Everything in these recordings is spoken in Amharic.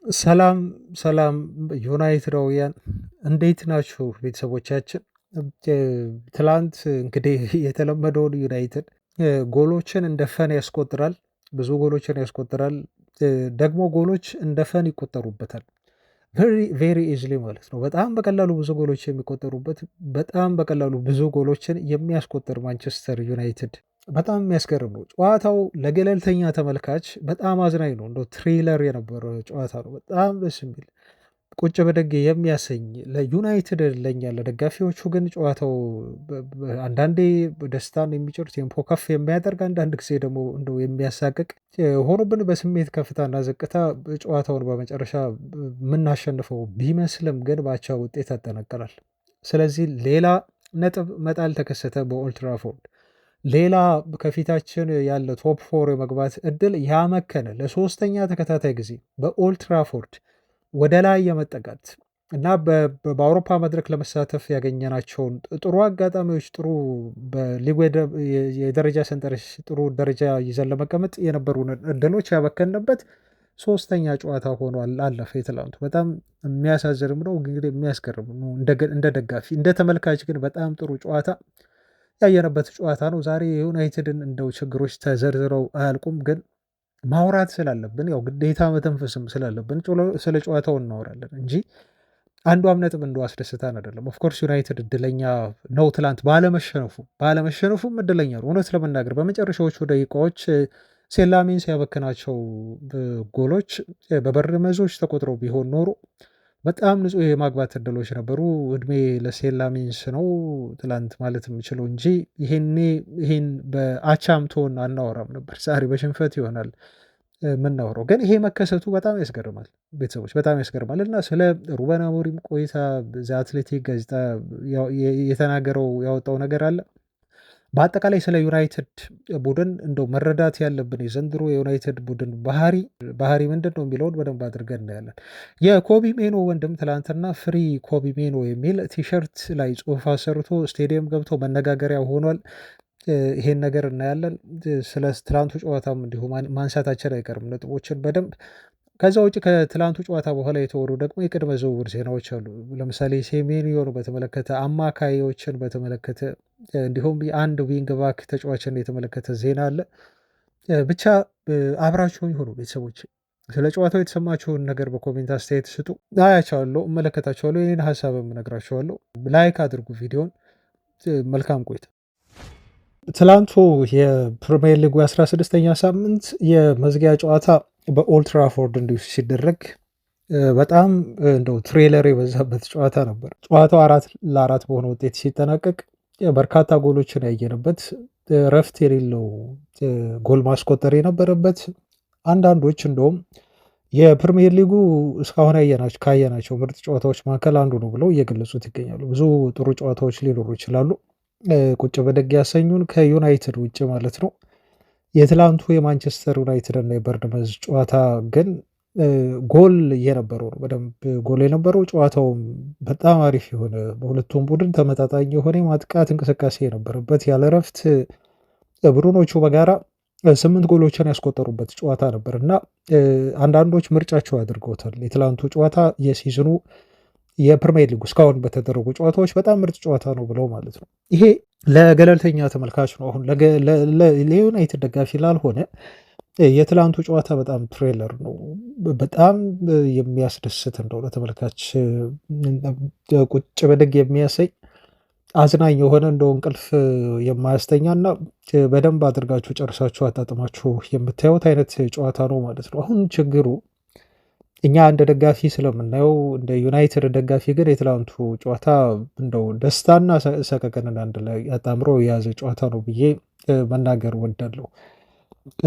ሰላም ሰላም ዩናይትዳውያን እንዴት ናችሁ ቤተሰቦቻችን? እ ትላንት እንግዲህ የተለመደውን ዩናይትድ ጎሎችን እንደ ፈን ያስቆጥራል፣ ብዙ ጎሎችን ያስቆጥራል። ደግሞ ጎሎች እንደ ፈን ይቆጠሩበታል። ቬሪ ኢዝሊ ማለት ነው። በጣም በቀላሉ ብዙ ጎሎች የሚቆጠሩበት፣ በጣም በቀላሉ ብዙ ጎሎችን የሚያስቆጥር ማንቸስተር ዩናይትድ በጣም የሚያስገርም ነው። ጨዋታው ለገለልተኛ ተመልካች በጣም አዝናኝ ነው። እንደው ትሪለር የነበረ ጨዋታ ነው። በጣም ደስ የሚል ቁጭ በደግ የሚያሰኝ ለዩናይትድ ለኛ ለደጋፊዎቹ ግን ጨዋታው አንዳንዴ ደስታን የሚጭር ቴምፖ ከፍ የሚያደርግ አንዳንድ ጊዜ ደግሞ እንደው የሚያሳቅቅ ሆኖብን በስሜት ከፍታና ዝቅታ ጨዋታውን በመጨረሻ የምናሸንፈው ቢመስልም ግን በአቻ ውጤት ያጠናቀናል። ስለዚህ ሌላ ነጥብ መጣል ተከሰተ በኦልትራፎርድ። ሌላ ከፊታችን ያለ ቶፕ ፎር የመግባት እድል ያመከነ ለሶስተኛ ተከታታይ ጊዜ በኦልትራፎርድ ወደ ላይ የመጠጋት እና በአውሮፓ መድረክ ለመሳተፍ ያገኘናቸውን ጥሩ አጋጣሚዎች ጥሩ በሊጉ የደረጃ ሰንጠረዥ ጥሩ ደረጃ ይዘን ለመቀመጥ የነበሩ እድሎች ያበከንበት ሶስተኛ ጨዋታ ሆኖ አለፈ። የትላንቱ በጣም የሚያሳዝንም ነው፣ እንግዲህ የሚያስገርም ነው። እንደ ደጋፊ እንደ ተመልካች ግን በጣም ጥሩ ጨዋታ ያየነበት ጨዋታ ነው። ዛሬ የዩናይትድን እንደው ችግሮች ተዘርዝረው አያልቁም፣ ግን ማውራት ስላለብን ያው ግዴታ መተንፈስም ስላለብን ስለ ጨዋታው እናወራለን እንጂ አንዷም ነጥብ እንደው አስደስታን አይደለም። ኦፍኮርስ ዩናይትድ እድለኛ ነው ትላንት ባለመሸነፉም እድለኛ ነው። እውነት ለመናገር በመጨረሻዎቹ ደቂቃዎች ሴላሚን ሲያበክናቸው ጎሎች በበር መዞች ተቆጥረው ቢሆን ኖሮ በጣም ንጹህ የማግባት እድሎች ነበሩ። እድሜ ለሴላሚንስ ነው ትላንት ማለት የምችለው እንጂ ይሄን በአቻምቶን አናወራም ነበር። ዛሬ በሽንፈት ይሆናል የምናወራው። ግን ይሄ መከሰቱ በጣም ያስገርማል ቤተሰቦች፣ በጣም ያስገርማል። እና ስለ ሩበን አሞሪም ቆይታ ዘ አትሌቲክ ጋዜጣ የተናገረው ያወጣው ነገር አለ። በአጠቃላይ ስለ ዩናይትድ ቡድን እንደው መረዳት ያለብን የዘንድሮ የዩናይትድ ቡድን ባህሪ ምንድን ነው የሚለውን በደንብ አድርገን እናያለን። የኮቢ ሜኖ ወንድም ትላንትና ፍሪ ኮቢ ሜኖ የሚል ቲሸርት ላይ ጽሑፍ አሰርቶ ስቴዲየም ገብቶ መነጋገሪያ ሆኗል። ይሄን ነገር እናያለን። ስለ ትላንቱ ጨዋታም እንዲሁ ማንሳታችን አይቀርም ነጥቦችን በደንብ። ከዛ ውጭ ከትላንቱ ጨዋታ በኋላ የተወሩ ደግሞ የቅድመ ዝውውር ዜናዎች አሉ። ለምሳሌ ሴሜኒዮን በተመለከተ፣ አማካዮችን በተመለከተ እንዲሁም የአንድ ዊንግ ባክ ተጫዋችን የተመለከተ ዜና አለ። ብቻ አብራችሁኝ ሆኑ ቤተሰቦች። ስለ ጨዋታው የተሰማችሁን ነገር በኮሜንት አስተያየት ስጡ። አያቸዋለሁ፣ እመለከታቸዋለሁ፣ ይህን ሀሳብ እነግራቸዋለሁ። ላይክ አድርጉ ቪዲዮን። መልካም ቆይታ። ትላንቱ የፕሪሚየር ሊጉ 16ኛ ሳምንት የመዝጊያ ጨዋታ በኦልትራፎርድ እንዲሁ ሲደረግ በጣም እንደው ትሬለር የበዛበት ጨዋታ ነበር። ጨዋታው 4-4 በሆነ ውጤት ሲጠናቀቅ በርካታ ጎሎችን ያየንበት፣ ረፍት የሌለው ጎል ማስቆጠር የነበረበት፣ አንዳንዶች እንደውም የፕሪሚየር ሊጉ እስካሁን ካየናቸው ምርጥ ጨዋታዎች መካከል አንዱ ነው ብለው እየገለጹት ይገኛሉ። ብዙ ጥሩ ጨዋታዎች ሊኖሩ ይችላሉ፣ ቁጭ በደግ ያሰኙን ከዩናይትድ ውጭ ማለት ነው። የትላንቱ የማንቸስተር ዩናይትድ እና የበርንመዝ ጨዋታ ግን ጎል የነበረው ነው። በደንብ ጎል የነበረው ጨዋታውም በጣም አሪፍ የሆነ በሁለቱም ቡድን ተመጣጣኝ የሆነ የማጥቃት እንቅስቃሴ የነበረበት ያለ እረፍት ቡድኖቹ በጋራ 8 ጎሎችን ያስቆጠሩበት ጨዋታ ነበር እና አንዳንዶች ምርጫቸው አድርገውታል። የትላንቱ ጨዋታ የሲዝኑ የፕሪሚየር ሊጉ እስካሁን በተደረጉ ጨዋታዎች በጣም ምርጥ ጨዋታ ነው ብለው ማለት ነው። ይሄ ለገለልተኛ ተመልካች ነው። አሁን ለዩናይትድ ደጋፊ ላልሆነ የትላንቱ ጨዋታ በጣም ትሬለር ነው። በጣም የሚያስደስት እንደው ለተመልካች ቁጭ በደግ የሚያሰኝ አዝናኝ የሆነ እንደው እንቅልፍ የማያስተኛ እና በደንብ አድርጋችሁ ጨርሳችሁ አጣጥማችሁ የምታዩት አይነት ጨዋታ ነው ማለት ነው። አሁን ችግሩ እኛ እንደ ደጋፊ ስለምናየው እንደ ዩናይትድ ደጋፊ ግን የትላንቱ ጨዋታ እንደው ደስታና ሰቀቀንን አንድ ላይ አጣምሮ የያዘ ጨዋታ ነው ብዬ መናገር ወዳለሁ።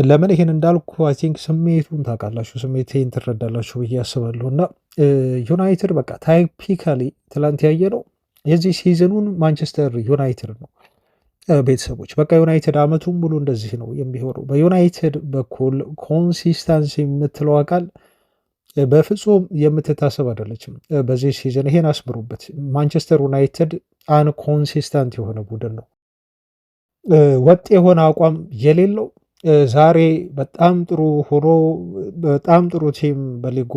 ለምን ይሄን እንዳልኩ አይ ቲንክ ስሜቱን ታውቃላችሁ፣ ስሜቴን ትረዳላችሁ ብዬ አስባለሁ። እና ዩናይትድ በቃ ታይፒካሊ ትላንት ያየ ነው የዚህ ሲዝኑን ማንቸስተር ዩናይትድ ነው ቤተሰቦች። በቃ ዩናይትድ አመቱን ሙሉ እንደዚህ ነው የሚሆነው። በዩናይትድ በኩል ኮንሲስታንሲ የምትለው ቃል በፍጹም የምትታሰብ አይደለችም በዚህ ሲዝን። ይሄን አስምሩበት። ማንቸስተር ዩናይትድ አንኮንሲስታንት የሆነ ቡድን ነው፣ ወጥ የሆነ አቋም የሌለው ዛሬ በጣም ጥሩ ሆኖ በጣም ጥሩ ቲም በሊጉ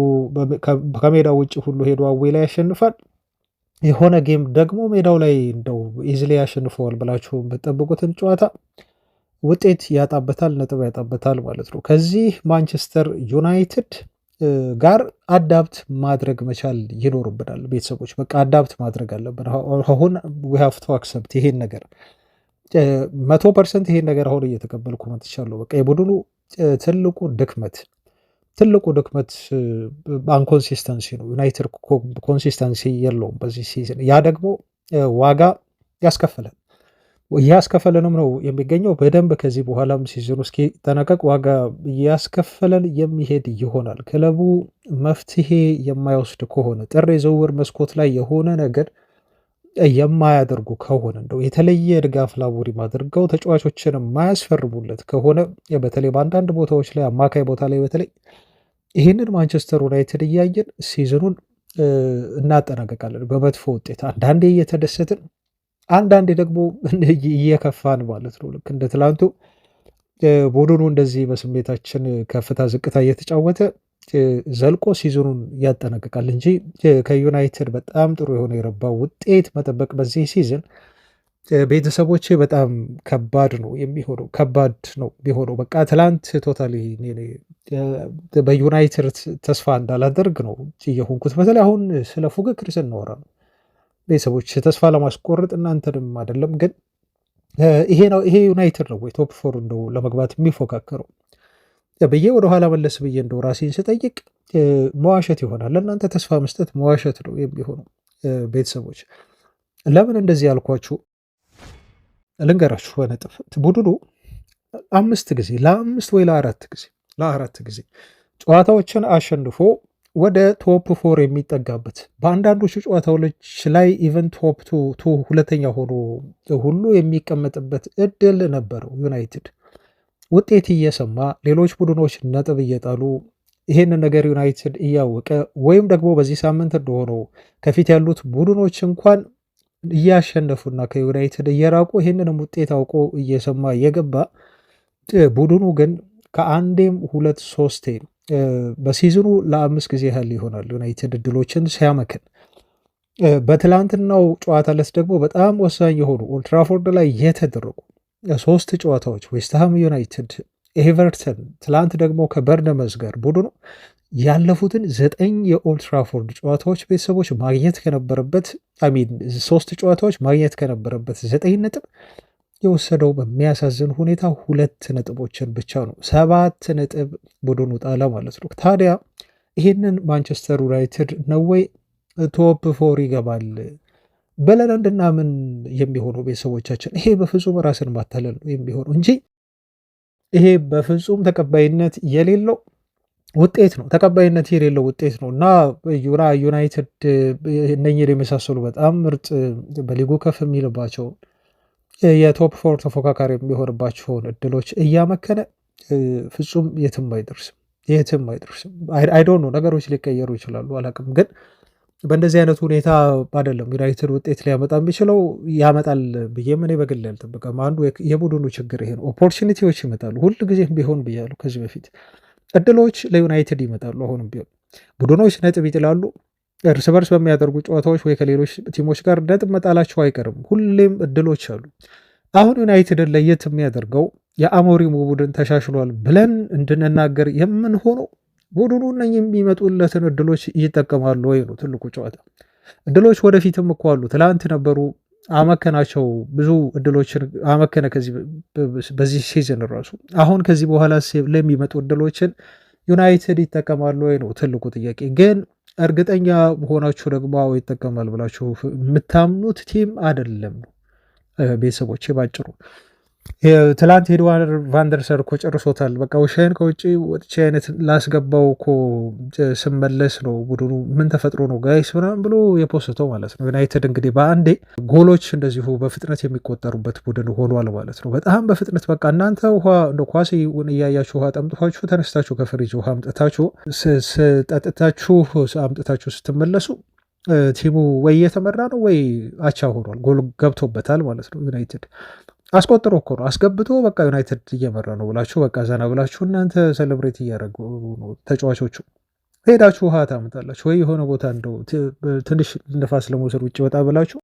ከሜዳው ውጭ ሁሉ ሄዶ አዌ ላይ ያሸንፋል። የሆነ ጌም ደግሞ ሜዳው ላይ እንደው ኢዝሊ ያሸንፈዋል ብላችሁ የምትጠብቁትን ጨዋታ ውጤት ያጣበታል፣ ነጥብ ያጣበታል ማለት ነው። ከዚህ ማንቸስተር ዩናይትድ ጋር አዳፕት ማድረግ መቻል ይኖርብናል ቤተሰቦች። በቃ አዳፕት ማድረግ አለብን። አሁን ዊ ሃቭ ቱ አክሰፕት ይሄን ነገር 100% ይሄን ነገር አሁን እየተቀበልኩ መጥቻለሁ። በቃ የቡድኑ ትልቁ ድክመት አንኮንሲስተንሲ ነው። ዩናይትድ ኮንሲስተንሲ የለውም በዚህ ሲዝን። ያ ደግሞ ዋጋ ያስከፍላል። እያስከፈለንም ነው የሚገኘው በደንብ ከዚህ በኋላም ሲዝኑ እስኪጠናቀቅ ዋጋ እያስከፈለን የሚሄድ ይሆናል። ክለቡ መፍትሄ የማይወስድ ከሆነ ጥር የዝውውር መስኮት ላይ የሆነ ነገር የማያደርጉ ከሆነ እንደው የተለየ ድጋፍ ላቡሪም አድርገው ተጫዋቾችን የማያስፈርሙለት ከሆነ በተለይ በአንዳንድ ቦታዎች ላይ አማካይ ቦታ ላይ በተለይ ይህንን ማንቸስተር ዩናይትድ እያየን ሲዝኑን እናጠናቀቃለን በመጥፎ ውጤት። አንዳንዴ እየተደሰትን አንዳንዴ ደግሞ እየከፋን ማለት ነው። ልክ እንደ ትላንቱ ቡድኑ እንደዚህ በስሜታችን ከፍታ ዝቅታ እየተጫወተ ዘልቆ ሲዝኑን ያጠናቅቃል እንጂ ከዩናይትድ በጣም ጥሩ የሆነ የረባ ውጤት መጠበቅ በዚህ ሲዝን ቤተሰቦቼ በጣም ከባድ ነው የሚሆነው። በቃ ትላንት ቶታሊ በዩናይትድ ተስፋ እንዳላደርግ ነው እየሆንኩት። በተለይ አሁን ስለ ፉክክር ስናወራ ነው ቤተሰቦች ተስፋ ለማስቆረጥ እናንተንም አይደለም፣ ግን ይሄ ዩናይትድ ነው ወይ ቶፕ ፎር እንደው ለመግባት የሚፎካከረው ብዬ ወደኋላ መለስ ብዬ እንደው ራሴን ስጠይቅ መዋሸት ይሆናል። ለእናንተ ተስፋ መስጠት መዋሸት ነው የሚሆነው ቤተሰቦች። ለምን እንደዚህ ያልኳችሁ ልንገራችሁ። በነጥብ ቡድኑ 5 ጊዜ ለአራት ጊዜ ጨዋታዎችን አሸንፎ ወደ ቶፕ ፎር የሚጠጋበት በአንዳንዶቹ ጨዋታዎች ላይ ኢቨን ቶፕ ቱ ሁለተኛ ሆኖ ሁሉ የሚቀመጥበት እድል ነበረው። ዩናይትድ ውጤት እየሰማ ሌሎች ቡድኖች ነጥብ እየጣሉ ይሄንን ነገር ዩናይትድ እያወቀ ወይም ደግሞ በዚህ ሳምንት እንደሆነው ከፊት ያሉት ቡድኖች እንኳን እያሸነፉና ከዩናይትድ እየራቁ ይህንንም ውጤት አውቆ እየሰማ እየገባ ቡድኑ ግን ከአንዴም 2-3 በሲዝኑ ለ5 ጊዜ ያህል ይሆናል ዩናይትድ እድሎችን ሲያመክን። በትላንትናው ጨዋታ ዕለት ደግሞ በጣም ወሳኝ የሆኑ ኦልትራፎርድ ላይ የተደረጉ 3 ጨዋታዎች ዌስትሃም ዩናይትድ፣ ኤቨርተን፣ ትላንት ደግሞ ከበርነመዝ ጋር ቡድኑ ያለፉትን 9 የኦልትራፎርድ ጨዋታዎች ቤተሰቦች ማግኘት ከነበረበት 3 ጨዋታዎች ማግኘት ከነበረበት 9 ነጥብ የወሰደው በሚያሳዝን ሁኔታ 2 ነጥቦችን ብቻ ነው። 7 ነጥብ ቡድኑ ጣለ ማለት ነው። ታዲያ ይህንን ማንቸስተር ዩናይትድ ነው ወይ ቶፕ ፎር ይገባል ብለን እንድናምን የሚሆነው ቤተሰቦቻችን? ይሄ በፍጹም ራስን ማታለል ነው የሚሆነው እንጂ ይሄ በፍጹም ተቀባይነት የሌለው ውጤት ነው። ተቀባይነት የሌለው ውጤት ነው እና ዩናይትድ እነኝን የመሳሰሉ በጣም ምርጥ በሊጉ ከፍ የሚልባቸው የቶፕ ፎር ተፎካካሪ የሚሆንባቸውን እድሎች እያመከነ ፍጹም የትም አይደርስም። አይዶን ነው ነገሮች ሊቀየሩ ይችላሉ አላቅም፣ ግን በእንደዚህ አይነት ሁኔታ አይደለም ዩናይትድ ውጤት ሊያመጣ የሚችለው። ያመጣል ብዬ እኔ በግል አልጠብቅም። አንዱ የቡድኑ ችግር ይሄ ነው። ኦፖርቹኒቲዎች ይመጣሉ ሁል ጊዜም ቢሆን ብያሉ ከዚህ በፊት እድሎች ለዩናይትድ ይመጣሉ። አሁንም ቢሆን ቡድኖች ነጥብ ይጥላሉ። እርስ በርስ በሚያደርጉ ጨዋታዎች ወይ ከሌሎች ቲሞች ጋር ነጥብ መጣላቸው አይቀርም። ሁሌም እድሎች አሉ። አሁን ዩናይትድን ለየት የሚያደርገው የአሞሪሙ ቡድን ተሻሽሏል ብለን እንድንናገር የምንሆነው ቡድኑ እነኝህ የሚመጡለትን እድሎች ይጠቀማሉ ወይ ነው ትልቁ ጨዋታ። እድሎች ወደፊትም እኮ አሉ። ትላንት ነበሩ፣ አመከናቸው። ብዙ እድሎችን አመከነ በዚህ ሲዝን ራሱ። አሁን ከዚህ በኋላ ለሚመጡ እድሎችን ዩናይትድ ይጠቀማሉ ወይ ነው ትልቁ ጥያቄ። ግን እርግጠኛ ሆናችሁ ደግሞ ይጠቀማል ብላችሁ የምታምኑት ቲም አይደለም ነው ቤተሰቦች። ባጭሩ ትላንት ኤድዋርድ ቫንደርሰር እኮ ጨርሶታል። በቃ ውሻዬን ከውጭ ወጥቼ አይነት ላስገባው እኮ ስመለስ ነው ቡድኑ ምን ተፈጥሮ ነው ጋይስ ምናምን ብሎ የፖስተው ማለት ነው። ዩናይትድ እንግዲህ በአንዴ ጎሎች እንደዚሁ በፍጥነት የሚቆጠሩበት ቡድን ሆኗል ማለት ነው። በጣም በፍጥነት በቃ እናንተ ውሃ እንደ ኳስ እያያችሁ ውሃ ጠምጥፋችሁ ተነስታችሁ ከፍሪጅ ውሃ አምጥታችሁ አምጥታችሁ ስትመለሱ ቲሙ ወይ እየተመራ ነው ወይ አቻ ሆኗል። ጎል ገብቶበታል ማለት ነው ዩናይትድ። አስቆጥሮ እኮ ነው አስገብቶ በቃ ዩናይትድ እየመራ ነው ብላችሁ በቃ ዘና ብላችሁ እናንተ ሴሌብሬት እያደረጉ ነው ተጫዋቾቹ። ሄዳችሁ ውሃ ታመጣላችሁ ወይ የሆነ ቦታ እንደው ትንሽ ንፋስ ለመውሰድ ውጭ ወጣ ብላችሁ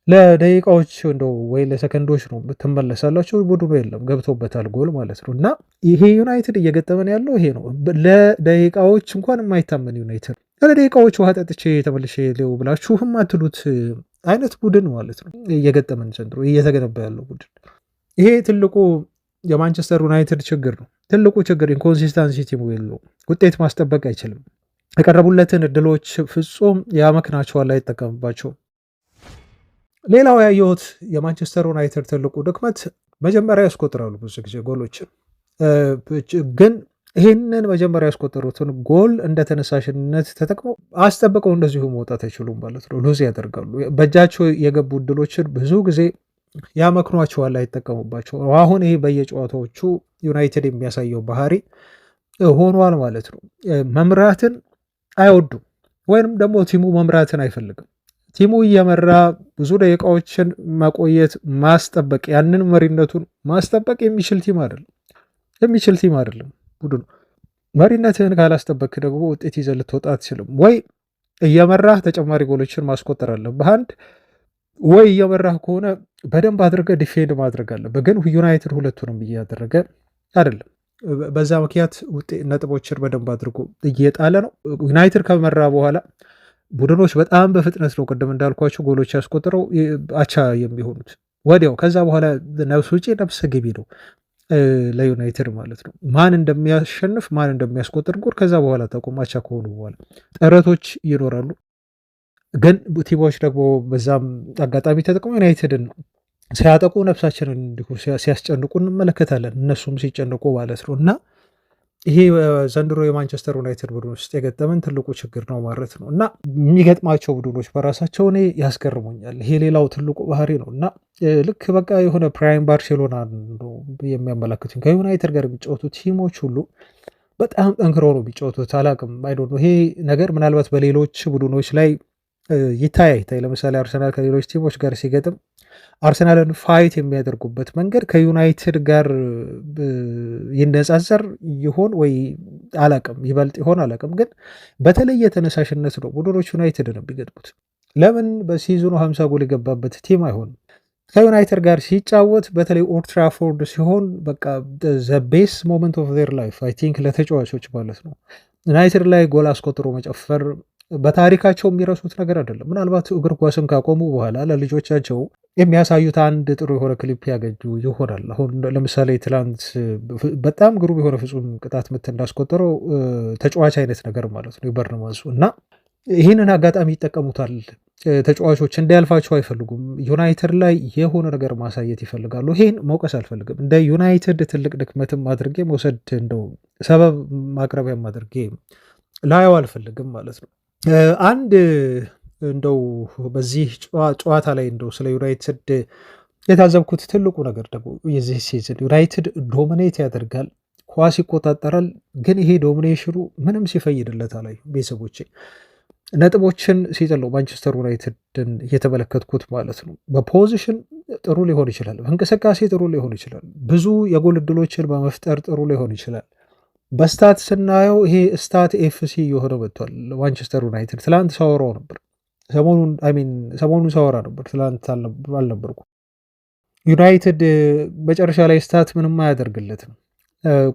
ለደቂቃዎች እንደው ወይ ለሰከንዶች ነው ትመለሳላችሁ። ቡድኑ የለም ገብቶበታል ጎል ማለት ነው። እና ይሄ ዩናይትድ እየገጠመን ያለው ይሄ ነው። ለደቂቃዎች እንኳን የማይታመን ዩናይትድ ለደቂቃዎች ውሃ ጠጥቼ ተመልሼ ሌው ብላችሁም አትሉት አይነት ቡድን ማለት ነው እየገጠመን ዘንድሮ እየተገነባ ያለው ቡድን። ይሄ ትልቁ የማንቸስተር ዩናይትድ ችግር ነው። ትልቁ ችግር ኢንኮንሲስታንሲ ቲሙ የለውም። ውጤት ማስጠበቅ አይችልም። የቀረቡለትን እድሎች ፍጹም ያመክናቸዋል፣ አይጠቀምባቸውም። ሌላው ያየሁት የማንቸስተር ዩናይትድ ትልቁ ድክመት መጀመሪያ ያስቆጥራሉ ብዙ ጊዜ ጎሎችን፣ ግን ይህንን መጀመሪያ ያስቆጠሩትን ጎል እንደ ተነሳሽነት ተጠቅመው አስጠብቀው እንደዚሁ መውጣት አይችሉም ማለት ነው። ሉዝ ያደርጋሉ። በእጃቸው የገቡ እድሎችን ብዙ ጊዜ ያመክኗቸዋል፣ አይጠቀሙባቸው። አሁን ይሄ በየጨዋታዎቹ ዩናይትድ የሚያሳየው ባህሪ ሆኗል ማለት ነው። መምራትን አይወዱም፣ ወይም ደግሞ ቲሙ መምራትን አይፈልግም። ቲሙ እየመራ ብዙ ደቂቃዎችን መቆየት ማስጠበቅ፣ ያንን መሪነቱን ማስጠበቅ የሚችል ቲም አይደለም ቡድኑ። መሪነትህን ካላስጠበቅ ደግሞ ውጤት ይዘህ ልትወጣ አትችልም። ወይ እየመራህ ተጨማሪ ጎሎችን ማስቆጠር አለብህ አንድ፣ ወይ እየመራህ ከሆነ በደንብ አድርገህ ዲፌንድ ማድረግ አለብህ። ግን ዩናይትድ ሁለቱንም እያደረገ አይደለም። በዛ ምክንያት ነጥቦችን በደንብ አድርጎ እየጣለ ነው። ዩናይትድ ከመራ በኋላ ቡድኖች በጣም በፍጥነት ነው ቅድም እንዳልኳቸው ጎሎች ያስቆጥረው አቻ የሚሆኑት ወዲያው። ከዛ በኋላ ነፍስ ውጪ ነፍስ ግቢ ነው ለዩናይትድ ማለት ነው። ማን እንደሚያሸንፍ ማን እንደሚያስቆጥር ጎል ከዛ በኋላ ታውቁም። አቻ ከሆኑ በኋላ ጥረቶች ይኖራሉ፣ ግን ቲሞች ደግሞ በዛም አጋጣሚ ተጠቅመው ዩናይትድን ሲያጠቁ ነፍሳችንን እንዲሁ ሲያስጨንቁ እንመለከታለን። እነሱም ሲጨንቁ ማለት ነው። እና ይሄ ዘንድሮ የማንቸስተር ዩናይትድ ቡድን ውስጥ የገጠመን ትልቁ ችግር ነው ማለት ነው። እና የሚገጥማቸው ቡድኖች በራሳቸው እኔ ያስገርሙኛል። ይሄ ሌላው ትልቁ ባህሪ ነው። እና ልክ በቃ የሆነ ፕራይም ባርሴሎና የሚያመላክቱኝ ከዩናይትድ ጋር የሚጫወቱ ቲሞች ሁሉ በጣም ጠንክረው ነው የሚጫወቱት። አላቅም አይዶ ይሄ ነገር ምናልባት በሌሎች ቡድኖች ላይ ይታይ። ለምሳሌ አርሰናል ከሌሎች ቲሞች ጋር ሲገጥም አርሰናልን ፋይት የሚያደርጉበት መንገድ ከዩናይትድ ጋር ይነጻጸር ይሆን ወይ አላቅም፣ ይበልጥ ይሆን አላቅም። ግን በተለየ ተነሳሽነት ነው ቡድኖች ዩናይትድ ነው የሚገጥሙት። ለምን በሲዝኑ 50 ጎል የገባበት ቲም አይሆንም? ከዩናይትድ ጋር ሲጫወት በተለይ ኦልድ ትራፎርድ ሲሆን በቃ ዘ ቤስት ሞመንት ኦፍ ዜር ላይፍ አይ ቲንክ ለተጫዋቾች ማለት ነው። ዩናይትድ ላይ ጎል አስቆጥሮ መጨፈር በታሪካቸው የሚረሱት ነገር አይደለም። ምናልባት እግር ኳስን ካቆሙ በኋላ ለልጆቻቸው የሚያሳዩት አንድ ጥሩ የሆነ ክሊፕ ያገኙ ይሆናል። አሁን ለምሳሌ ትላንት በጣም ግሩም የሆነ ፍጹም ቅጣት ምት እንዳስቆጠረው ተጫዋች አይነት ነገር ማለት ነው የበርንማውዙ። እና ይህንን አጋጣሚ ይጠቀሙታል ተጫዋቾች፣ እንዲያልፋቸው አይፈልጉም። ዩናይትድ ላይ የሆነ ነገር ማሳየት ይፈልጋሉ። ይሄን መውቀስ አልፈልግም፣ እንደ ዩናይትድ ትልቅ ድክመትም አድርጌ መውሰድ እንደው ሰበብ ማቅረቢያም አድርጌ ላየው አልፈልግም ማለት ነው። አንድ እንደው በዚህ ጨዋታ ላይ እንደው ስለ ዩናይትድ የታዘብኩት ትልቁ ነገር ደግሞ የዚህ ሲዝን ዩናይትድ ዶሚኔት ያደርጋል፣ ኳስ ይቆጣጠራል። ግን ይሄ ዶሚኔሽኑ ምንም ሲፈይድለት አላዩ ቤተሰቦቼ። ነጥቦችን ሲጥለው ማንቸስተር ዩናይትድን እየተመለከትኩት ማለት ነው። በፖዚሽን ጥሩ ሊሆን ይችላል፣ በእንቅስቃሴ ጥሩ ሊሆን ይችላል፣ ብዙ የጎል ዕድሎችን በመፍጠር ጥሩ ሊሆን ይችላል። በስታት ስናየው ይሄ ስታት ኤፍሲ የሆነ መጥቷል ማንቸስተር ዩናይትድ። ትላንት ሳወራው ነበር፣ ሰሞኑን ሳወራ ነበር፣ ትላንት አልነበርኩ። ዩናይትድ መጨረሻ ላይ ስታት ምንም አያደርግለትም።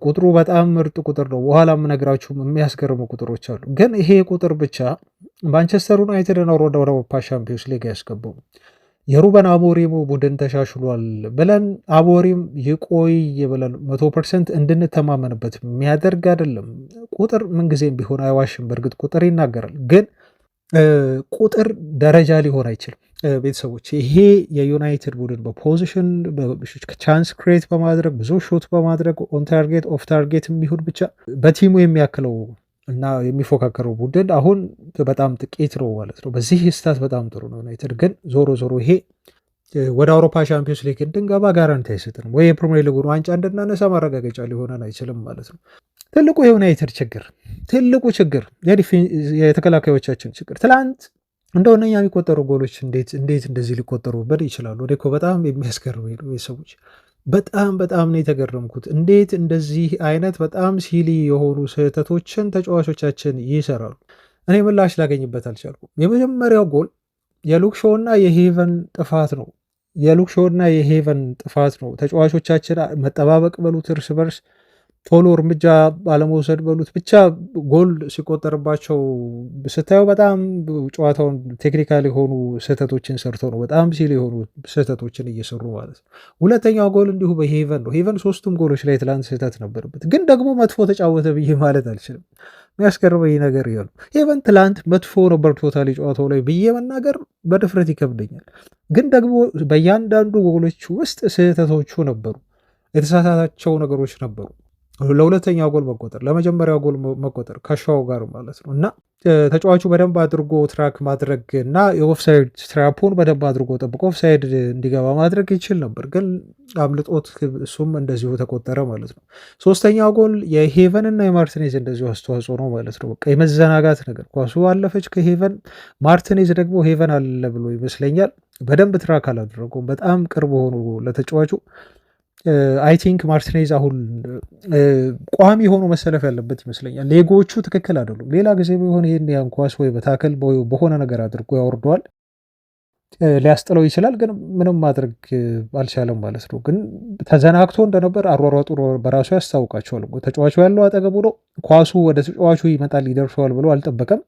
ቁጥሩ በጣም ምርጥ ቁጥር ነው። በኋላ የምነግራችሁም የሚያስገርሙ ቁጥሮች አሉ። ግን ይሄ ቁጥር ብቻ ማንቸስተር ዩናይትድን ወደ አውሮፓ ሻምፒዮንስ ሊግ ያስገባው የሩበን አሞሪም ቡድን ተሻሽሏል ብለን አሞሪም ይቆይ ብለን 100% እንድንተማመንበት የሚያደርግ አይደለም። ቁጥር ምንጊዜም ቢሆን አይዋሽም። በእርግጥ ቁጥር ይናገራል፣ ግን ቁጥር ደረጃ ሊሆን አይችልም። ቤተሰቦች ይሄ የዩናይትድ ቡድን በፖዚሽን ቻንስ ክሬት በማድረግ ብዙ ሾት በማድረግ ኦን ታርጌት ኦፍ ታርጌት የሚሆን ብቻ በቲሙ የሚያክለው እና የሚፎካከረው ቡድን አሁን በጣም ጥቂት ነው ማለት ነው። በዚህ ስታት በጣም ጥሩ ነው ዩናይትድ። ግን ዞሮ ይሄ ወደ አውሮፓ ቻምፒዮንስ ሊግ እንድንገባ ጋራንቲ አይሰጥንም፣ ወይ የፕሪሚየር ሊጉን ዋንጫ እንድናነሳ ማረጋገጫ ሊሆነን አይችልም ማለት ነው። ትልቁ የዩናይትድ ችግር፣ ትልቁ ችግር የተከላካዮቻችን ችግር። ትላንት እንደው እነኛ የሚቆጠሩ ጎሎች እንዴት እንደዚህ ሊቆጠሩበት ይችላሉ? እኔ እኮ በጣም የሚያስገርመኝ ነው ቤተሰቦች፣ በጣም ነው የተገረምኩት። እንዴት እንደዚህ አይነት በጣም ሲሊ የሆኑ ስህተቶችን ተጫዋቾቻችን ይሰራሉ? እኔ ምላሽ ላገኝበት አልቻልኩም። የመጀመሪያው ጎል የሉክ ሾው እና የሄቨን ጥፋት ነው። የሉክ ሾው እና የሄቨን ጥፋት ነው። ተጫዋቾቻችን መጠባበቅ በሉት እርስ በርስ ቶሎ እርምጃ ባለመውሰድ በሉት ብቻ ጎል ሲቆጠርባቸው ስታየው በጣም ጨዋታውን ቴክኒካል የሆኑ ስህተቶችን ሰርተው ነው፣ በጣም ሲል የሆኑ ስህተቶችን እየሰሩ ማለት ነው። ሁለተኛው ጎል እንዲሁ በሄቨን ነው። ሄቨን ሶስቱም ጎሎች ላይ ትላንት ስህተት ነበረበት፣ ግን ደግሞ መጥፎ ተጫወተ ብዬ ማለት አልችልም። የሚያስገርመኝ ነገር ይሄ ነው። ሄቨን ትላንት መጥፎ ነበር ቶታሊ ጨዋታው ላይ ብዬ መናገር በድፍረት ይከብደኛል። ግን ደግሞ በእያንዳንዱ ጎሎች ውስጥ ስህተቶቹ ነበሩ፣ የተሳሳታቸው ነገሮች ነበሩ። ለሁለተኛው ጎል መቆጠር፣ ለመጀመሪያው ጎል መቆጠር ከሻው ጋር ማለት ነው እና ተጫዋቹ በደንብ አድርጎ ትራክ ማድረግ እና የኦፍሳይድ ትራፑን በደንብ አድርጎ ጠብቆ ኦፍሳይድ እንዲገባ ማድረግ ይችል ነበር፣ ግን አምልጦት እሱም እንደዚሁ ተቆጠረ ማለት ነው። ሶስተኛው ጎል የሄቨን እና የማርቲኔዝ እንደዚሁ አስተዋጽኦ ነው ማለት ነው። በቃ የመዘናጋት ነገር፣ ኳሱ አለፈች ከሄቨን፣ ማርቲኔዝ ደግሞ ሄቨን አለ ብሎ ይመስለኛል በደንብ ትራክ አላደረገውም። በጣም ቅርብ ሆኑ ለተጫዋቹ። አይ ቲንክ ማርቲኔዝ አሁን ቋሚ ሆኖ መሰለፍ ያለበት ይመስለኛል። ሌጎቹ ትክክል አይደሉም። ሌላ ጊዜ ቢሆን ይህን ያን ኳስ ወይ በታክል በሆነ ነገር አድርጎ ያወርደዋል፣ ሊያስጥለው ይችላል፣ ግን ምንም ማድረግ አልቻለም ማለት ነው። ግን ተዘናግቶ እንደነበር አሯሯጡ በራሱ ያስታውቃቸዋል። ተጫዋቹ ያለው አጠገቡ ነው፣ ኳሱ ወደ ተጫዋቹ ይመጣል ይደርሰዋል ብሎ አልጠበቀም።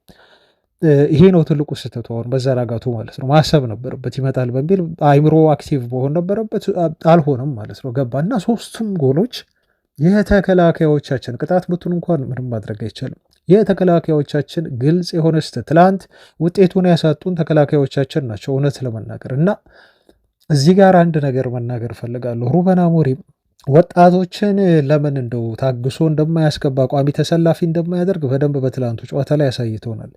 ይሄ ነው ትልቁ ስህተቱ። አሁን መዘናጋቱ ማለት ነው። ማሰብ ነበረበት፣ ይመጣል በሚል አይምሮ አክቲቭ መሆን ነበረበት። አልሆነም ማለት ነው። ገባ እና ሶስቱም ጎሎች የተከላካዮቻችን ቅጣት ምቱን እንኳን ምንም ማድረግ አይቻልም። የተከላካዮቻችን ግልጽ የሆነ ስህተት፣ ትላንት ውጤቱን ያሳጡን ተከላካዮቻችን ናቸው እውነት ለመናገር እና እዚህ ጋር አንድ ነገር መናገር እፈልጋለሁ። ሩበን አሞሪም ወጣቶችን ለምን እንደው ታግሶ እንደማያስገባ ቋሚ ተሰላፊ እንደማያደርግ በደንብ በትላንቱ ጨዋታ ላይ ያሳይተውናል።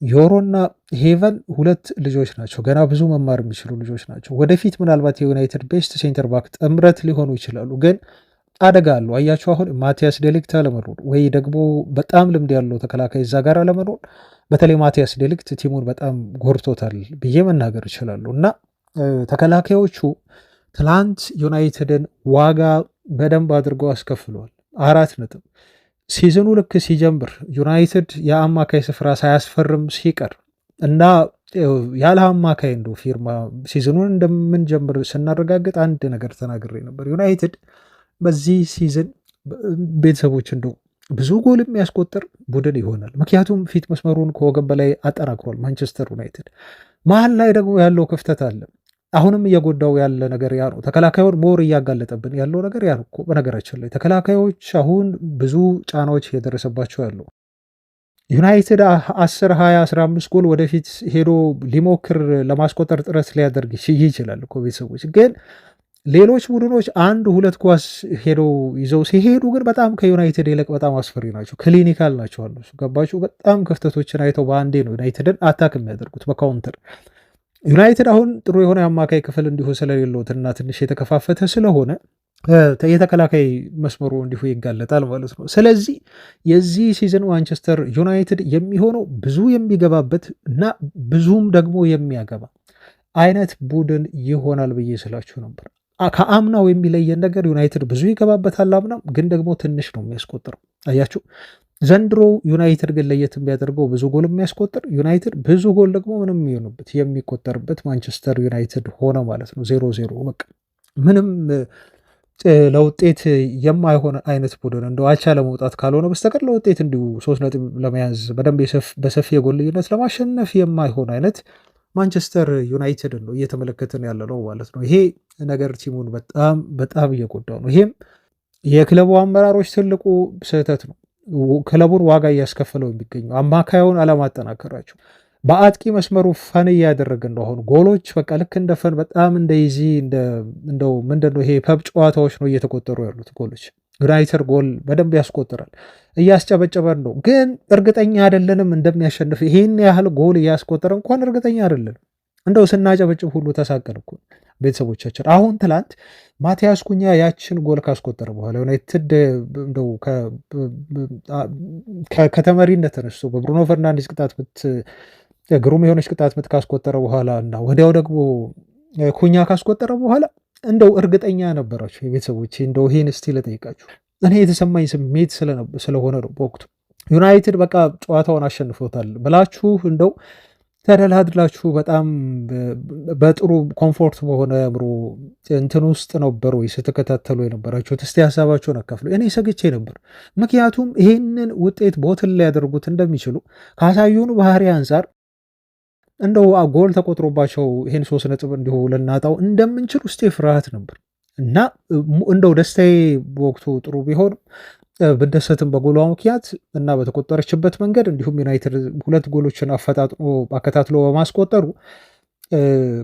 ዮሮና ሄቨን ሁለት ልጆች ናቸው፣ ገና ብዙ መማር የሚችሉ ልጆች ናቸው። ወደፊት ምናልባት የዩናይትድ ቤስት ሴንተር ባክ ጥምረት ሊሆኑ ይችላሉ፣ ግን አደጋ አለው። አያቸው አሁን ማቲያስ ዴሊክት አለመኖር ወይ ደግሞ በጣም ልምድ ያለው ተከላካይ እዛ ጋር አለመኖር፣ በተለይ ማቲያስ ዴሊክት ቲሙን በጣም ጎድቶታል ብዬ መናገር ይችላሉ እና ተከላካዮቹ ትላንት ዩናይትድን ዋጋ በደንብ አድርገው አስከፍለዋል። 4 ነጥብ ሲዝኑ ልክ ሲጀምር ዩናይትድ የአማካይ ስፍራ ሳያስፈርም ሲቀር እና ያለ አማካይ እንደው ፊርማ ሲዝኑን እንደምንጀምር ስናረጋግጥ አንድ ነገር ተናግሬ ነበር። ዩናይትድ በዚህ ሲዝን ቤተሰቦች እንደው ብዙ ጎል የሚያስቆጥር ቡድን ይሆናል። ምክንያቱም ፊት መስመሩን ከወገብ በላይ አጠናክሯል ማንቸስተር ዩናይትድ። መሀል ላይ ደግሞ ያለው ክፍተት አለ። አሁንም እየጎዳው ያለ ነገር ያ ነው። ተከላካዩን ሞር እያጋለጠብን ያለው ነገር ያ ነው እኮ። በነገራችን ላይ ተከላካዮች አሁን ብዙ ጫናዎች እየደረሰባቸው ያለው ዩናይትድ 10 20 15 ጎል ወደፊት ሄዶ ሊሞክር ለማስቆጠር ጥረት ሊያደርግ ይችላል እኮ ቤተሰቦች። ግን ሌሎች ቡድኖች 1-2 ኳስ ሄደው ይዘው ሲሄዱ ግን በጣም ከዩናይትድ ይልቅ በጣም አስፈሪ ናቸው፣ ክሊኒካል ናቸው አሉ። ገባችሁ? በጣም ክፍተቶችን አይተው በአንዴ ነው ዩናይትድን አታክ የሚያደርጉት በካውንተር። ዩናይትድ አሁን ጥሩ የሆነ የአማካይ ክፍል እንዲሁ ስለሌለውትና ትንሽ የተከፋፈተ ስለሆነ የተከላካይ መስመሩ እንዲሁ ይጋለጣል ማለት ነው። ስለዚህ የዚህ ሲዝን ማንቸስተር ዩናይትድ የሚሆነው ብዙ የሚገባበት እና ብዙም ደግሞ የሚያገባ አይነት ቡድን ይሆናል ብዬ ስላችሁ ነበር። ከአምናው የሚለየን ነገር ዩናይትድ ብዙ ይገባበታል አምናም፣ ግን ደግሞ ትንሽ ነው የሚያስቆጥረው። አያችሁ ዘንድሮ ዩናይትድ ግን ለየት የሚያደርገው ብዙ ጎል የሚያስቆጥር ዩናይትድ፣ ብዙ ጎል ደግሞ ምንም የሚሆኑበት የሚቆጠርበት ማንቸስተር ዩናይትድ ሆነ ማለት ነው። 0-0 በቃ ምንም ለውጤት የማይሆን አይነት ቡድን እንደው አቻ ለመውጣት ካልሆነ በስተቀር ለውጤት እንዲሁ 3 ነጥብ ለመያዝ በደንብ በሰፊ የጎል ልዩነት ለማሸነፍ የማይሆን አይነት ማንቸስተር ዩናይትድ ነው እየተመለከትን ያለ ነው ማለት ነው። ይሄ ነገር ቲሙን በጣም እየጎዳው ነው። ይሄም የክለቡ አመራሮች ትልቁ ስህተት ነው። ክለቡን ዋጋ እያስከፈለው የሚገኘው አማካዩን አለማጠናከራቸው፣ በአጥቂ መስመሩ ፈን እያደረገ እንደሆኑ ጎሎች በቃ ልክ እንደ ፈን በጣም እንደ ይዚ እንደው ምንድነው ይሄ ፐብ ጨዋታዎች ነው እየተቆጠሩ ያሉት ጎሎች። ዩናይትድ ጎል በደንብ ያስቆጥራል፣ እያስጨበጨበን ነው፣ ግን እርግጠኛ አይደለንም እንደሚያሸንፍ። ይሄን ያህል ጎል እያስቆጠረ እንኳን እርግጠኛ አይደለንም። እንደው ስናጨበጭብ ሁሉ ተሳቀን እኮ ቤተሰቦቻችን። አሁን ትላንት ማቲያስ ኩኛ ያችን ጎል ካስቆጠረ በኋላ ዩናይትድ እንደው ከተመሪነት ተነስቶ በብሩኖ ፈርናንዴዝ ቅጣት ምት ግሩም የሆነች ቅጣት ምት ካስቆጠረ በኋላ እና ወዲያው ደግሞ ኩኛ ካስቆጠረ በኋላ እንደው እርግጠኛ ነበራችሁ የቤተሰቦቼ? እንደው ይሄን እስቲ ልጠይቃችሁ። እኔ የተሰማኝ ስሜት ስለሆነ ነው በወቅቱ ዩናይትድ በቃ ጨዋታውን አሸንፎታል ብላችሁ እንደው ተደላድላችሁ በጣም በጥሩ ኮምፎርት በሆነ አእምሮ እንትን ውስጥ ነበሩ ስትከታተሉ የነበራችሁት? እስቲ ሀሳባችሁን አካፍሉ። እኔ ሰግቼ ነበር። ምክንያቱም ይህንን ውጤት ቦትን ሊያደርጉት እንደሚችሉ ካሳዩን ባህሪ አንጻር እንደው ጎል ተቆጥሮባቸው ይህን 3 ነጥብ እንዲሁ ልናጣው እንደምንችል ውስጤ ፍርሃት ነበር እና እንደው ደስታዬ በወቅቱ ጥሩ ቢሆንም ብደሰትም በጎሏ ምክንያት እና በተቆጠረችበት መንገድ እንዲሁም ዩናይትድ 2 ጎሎችን አፈጣጥኖ አከታትሎ በማስቆጠሩ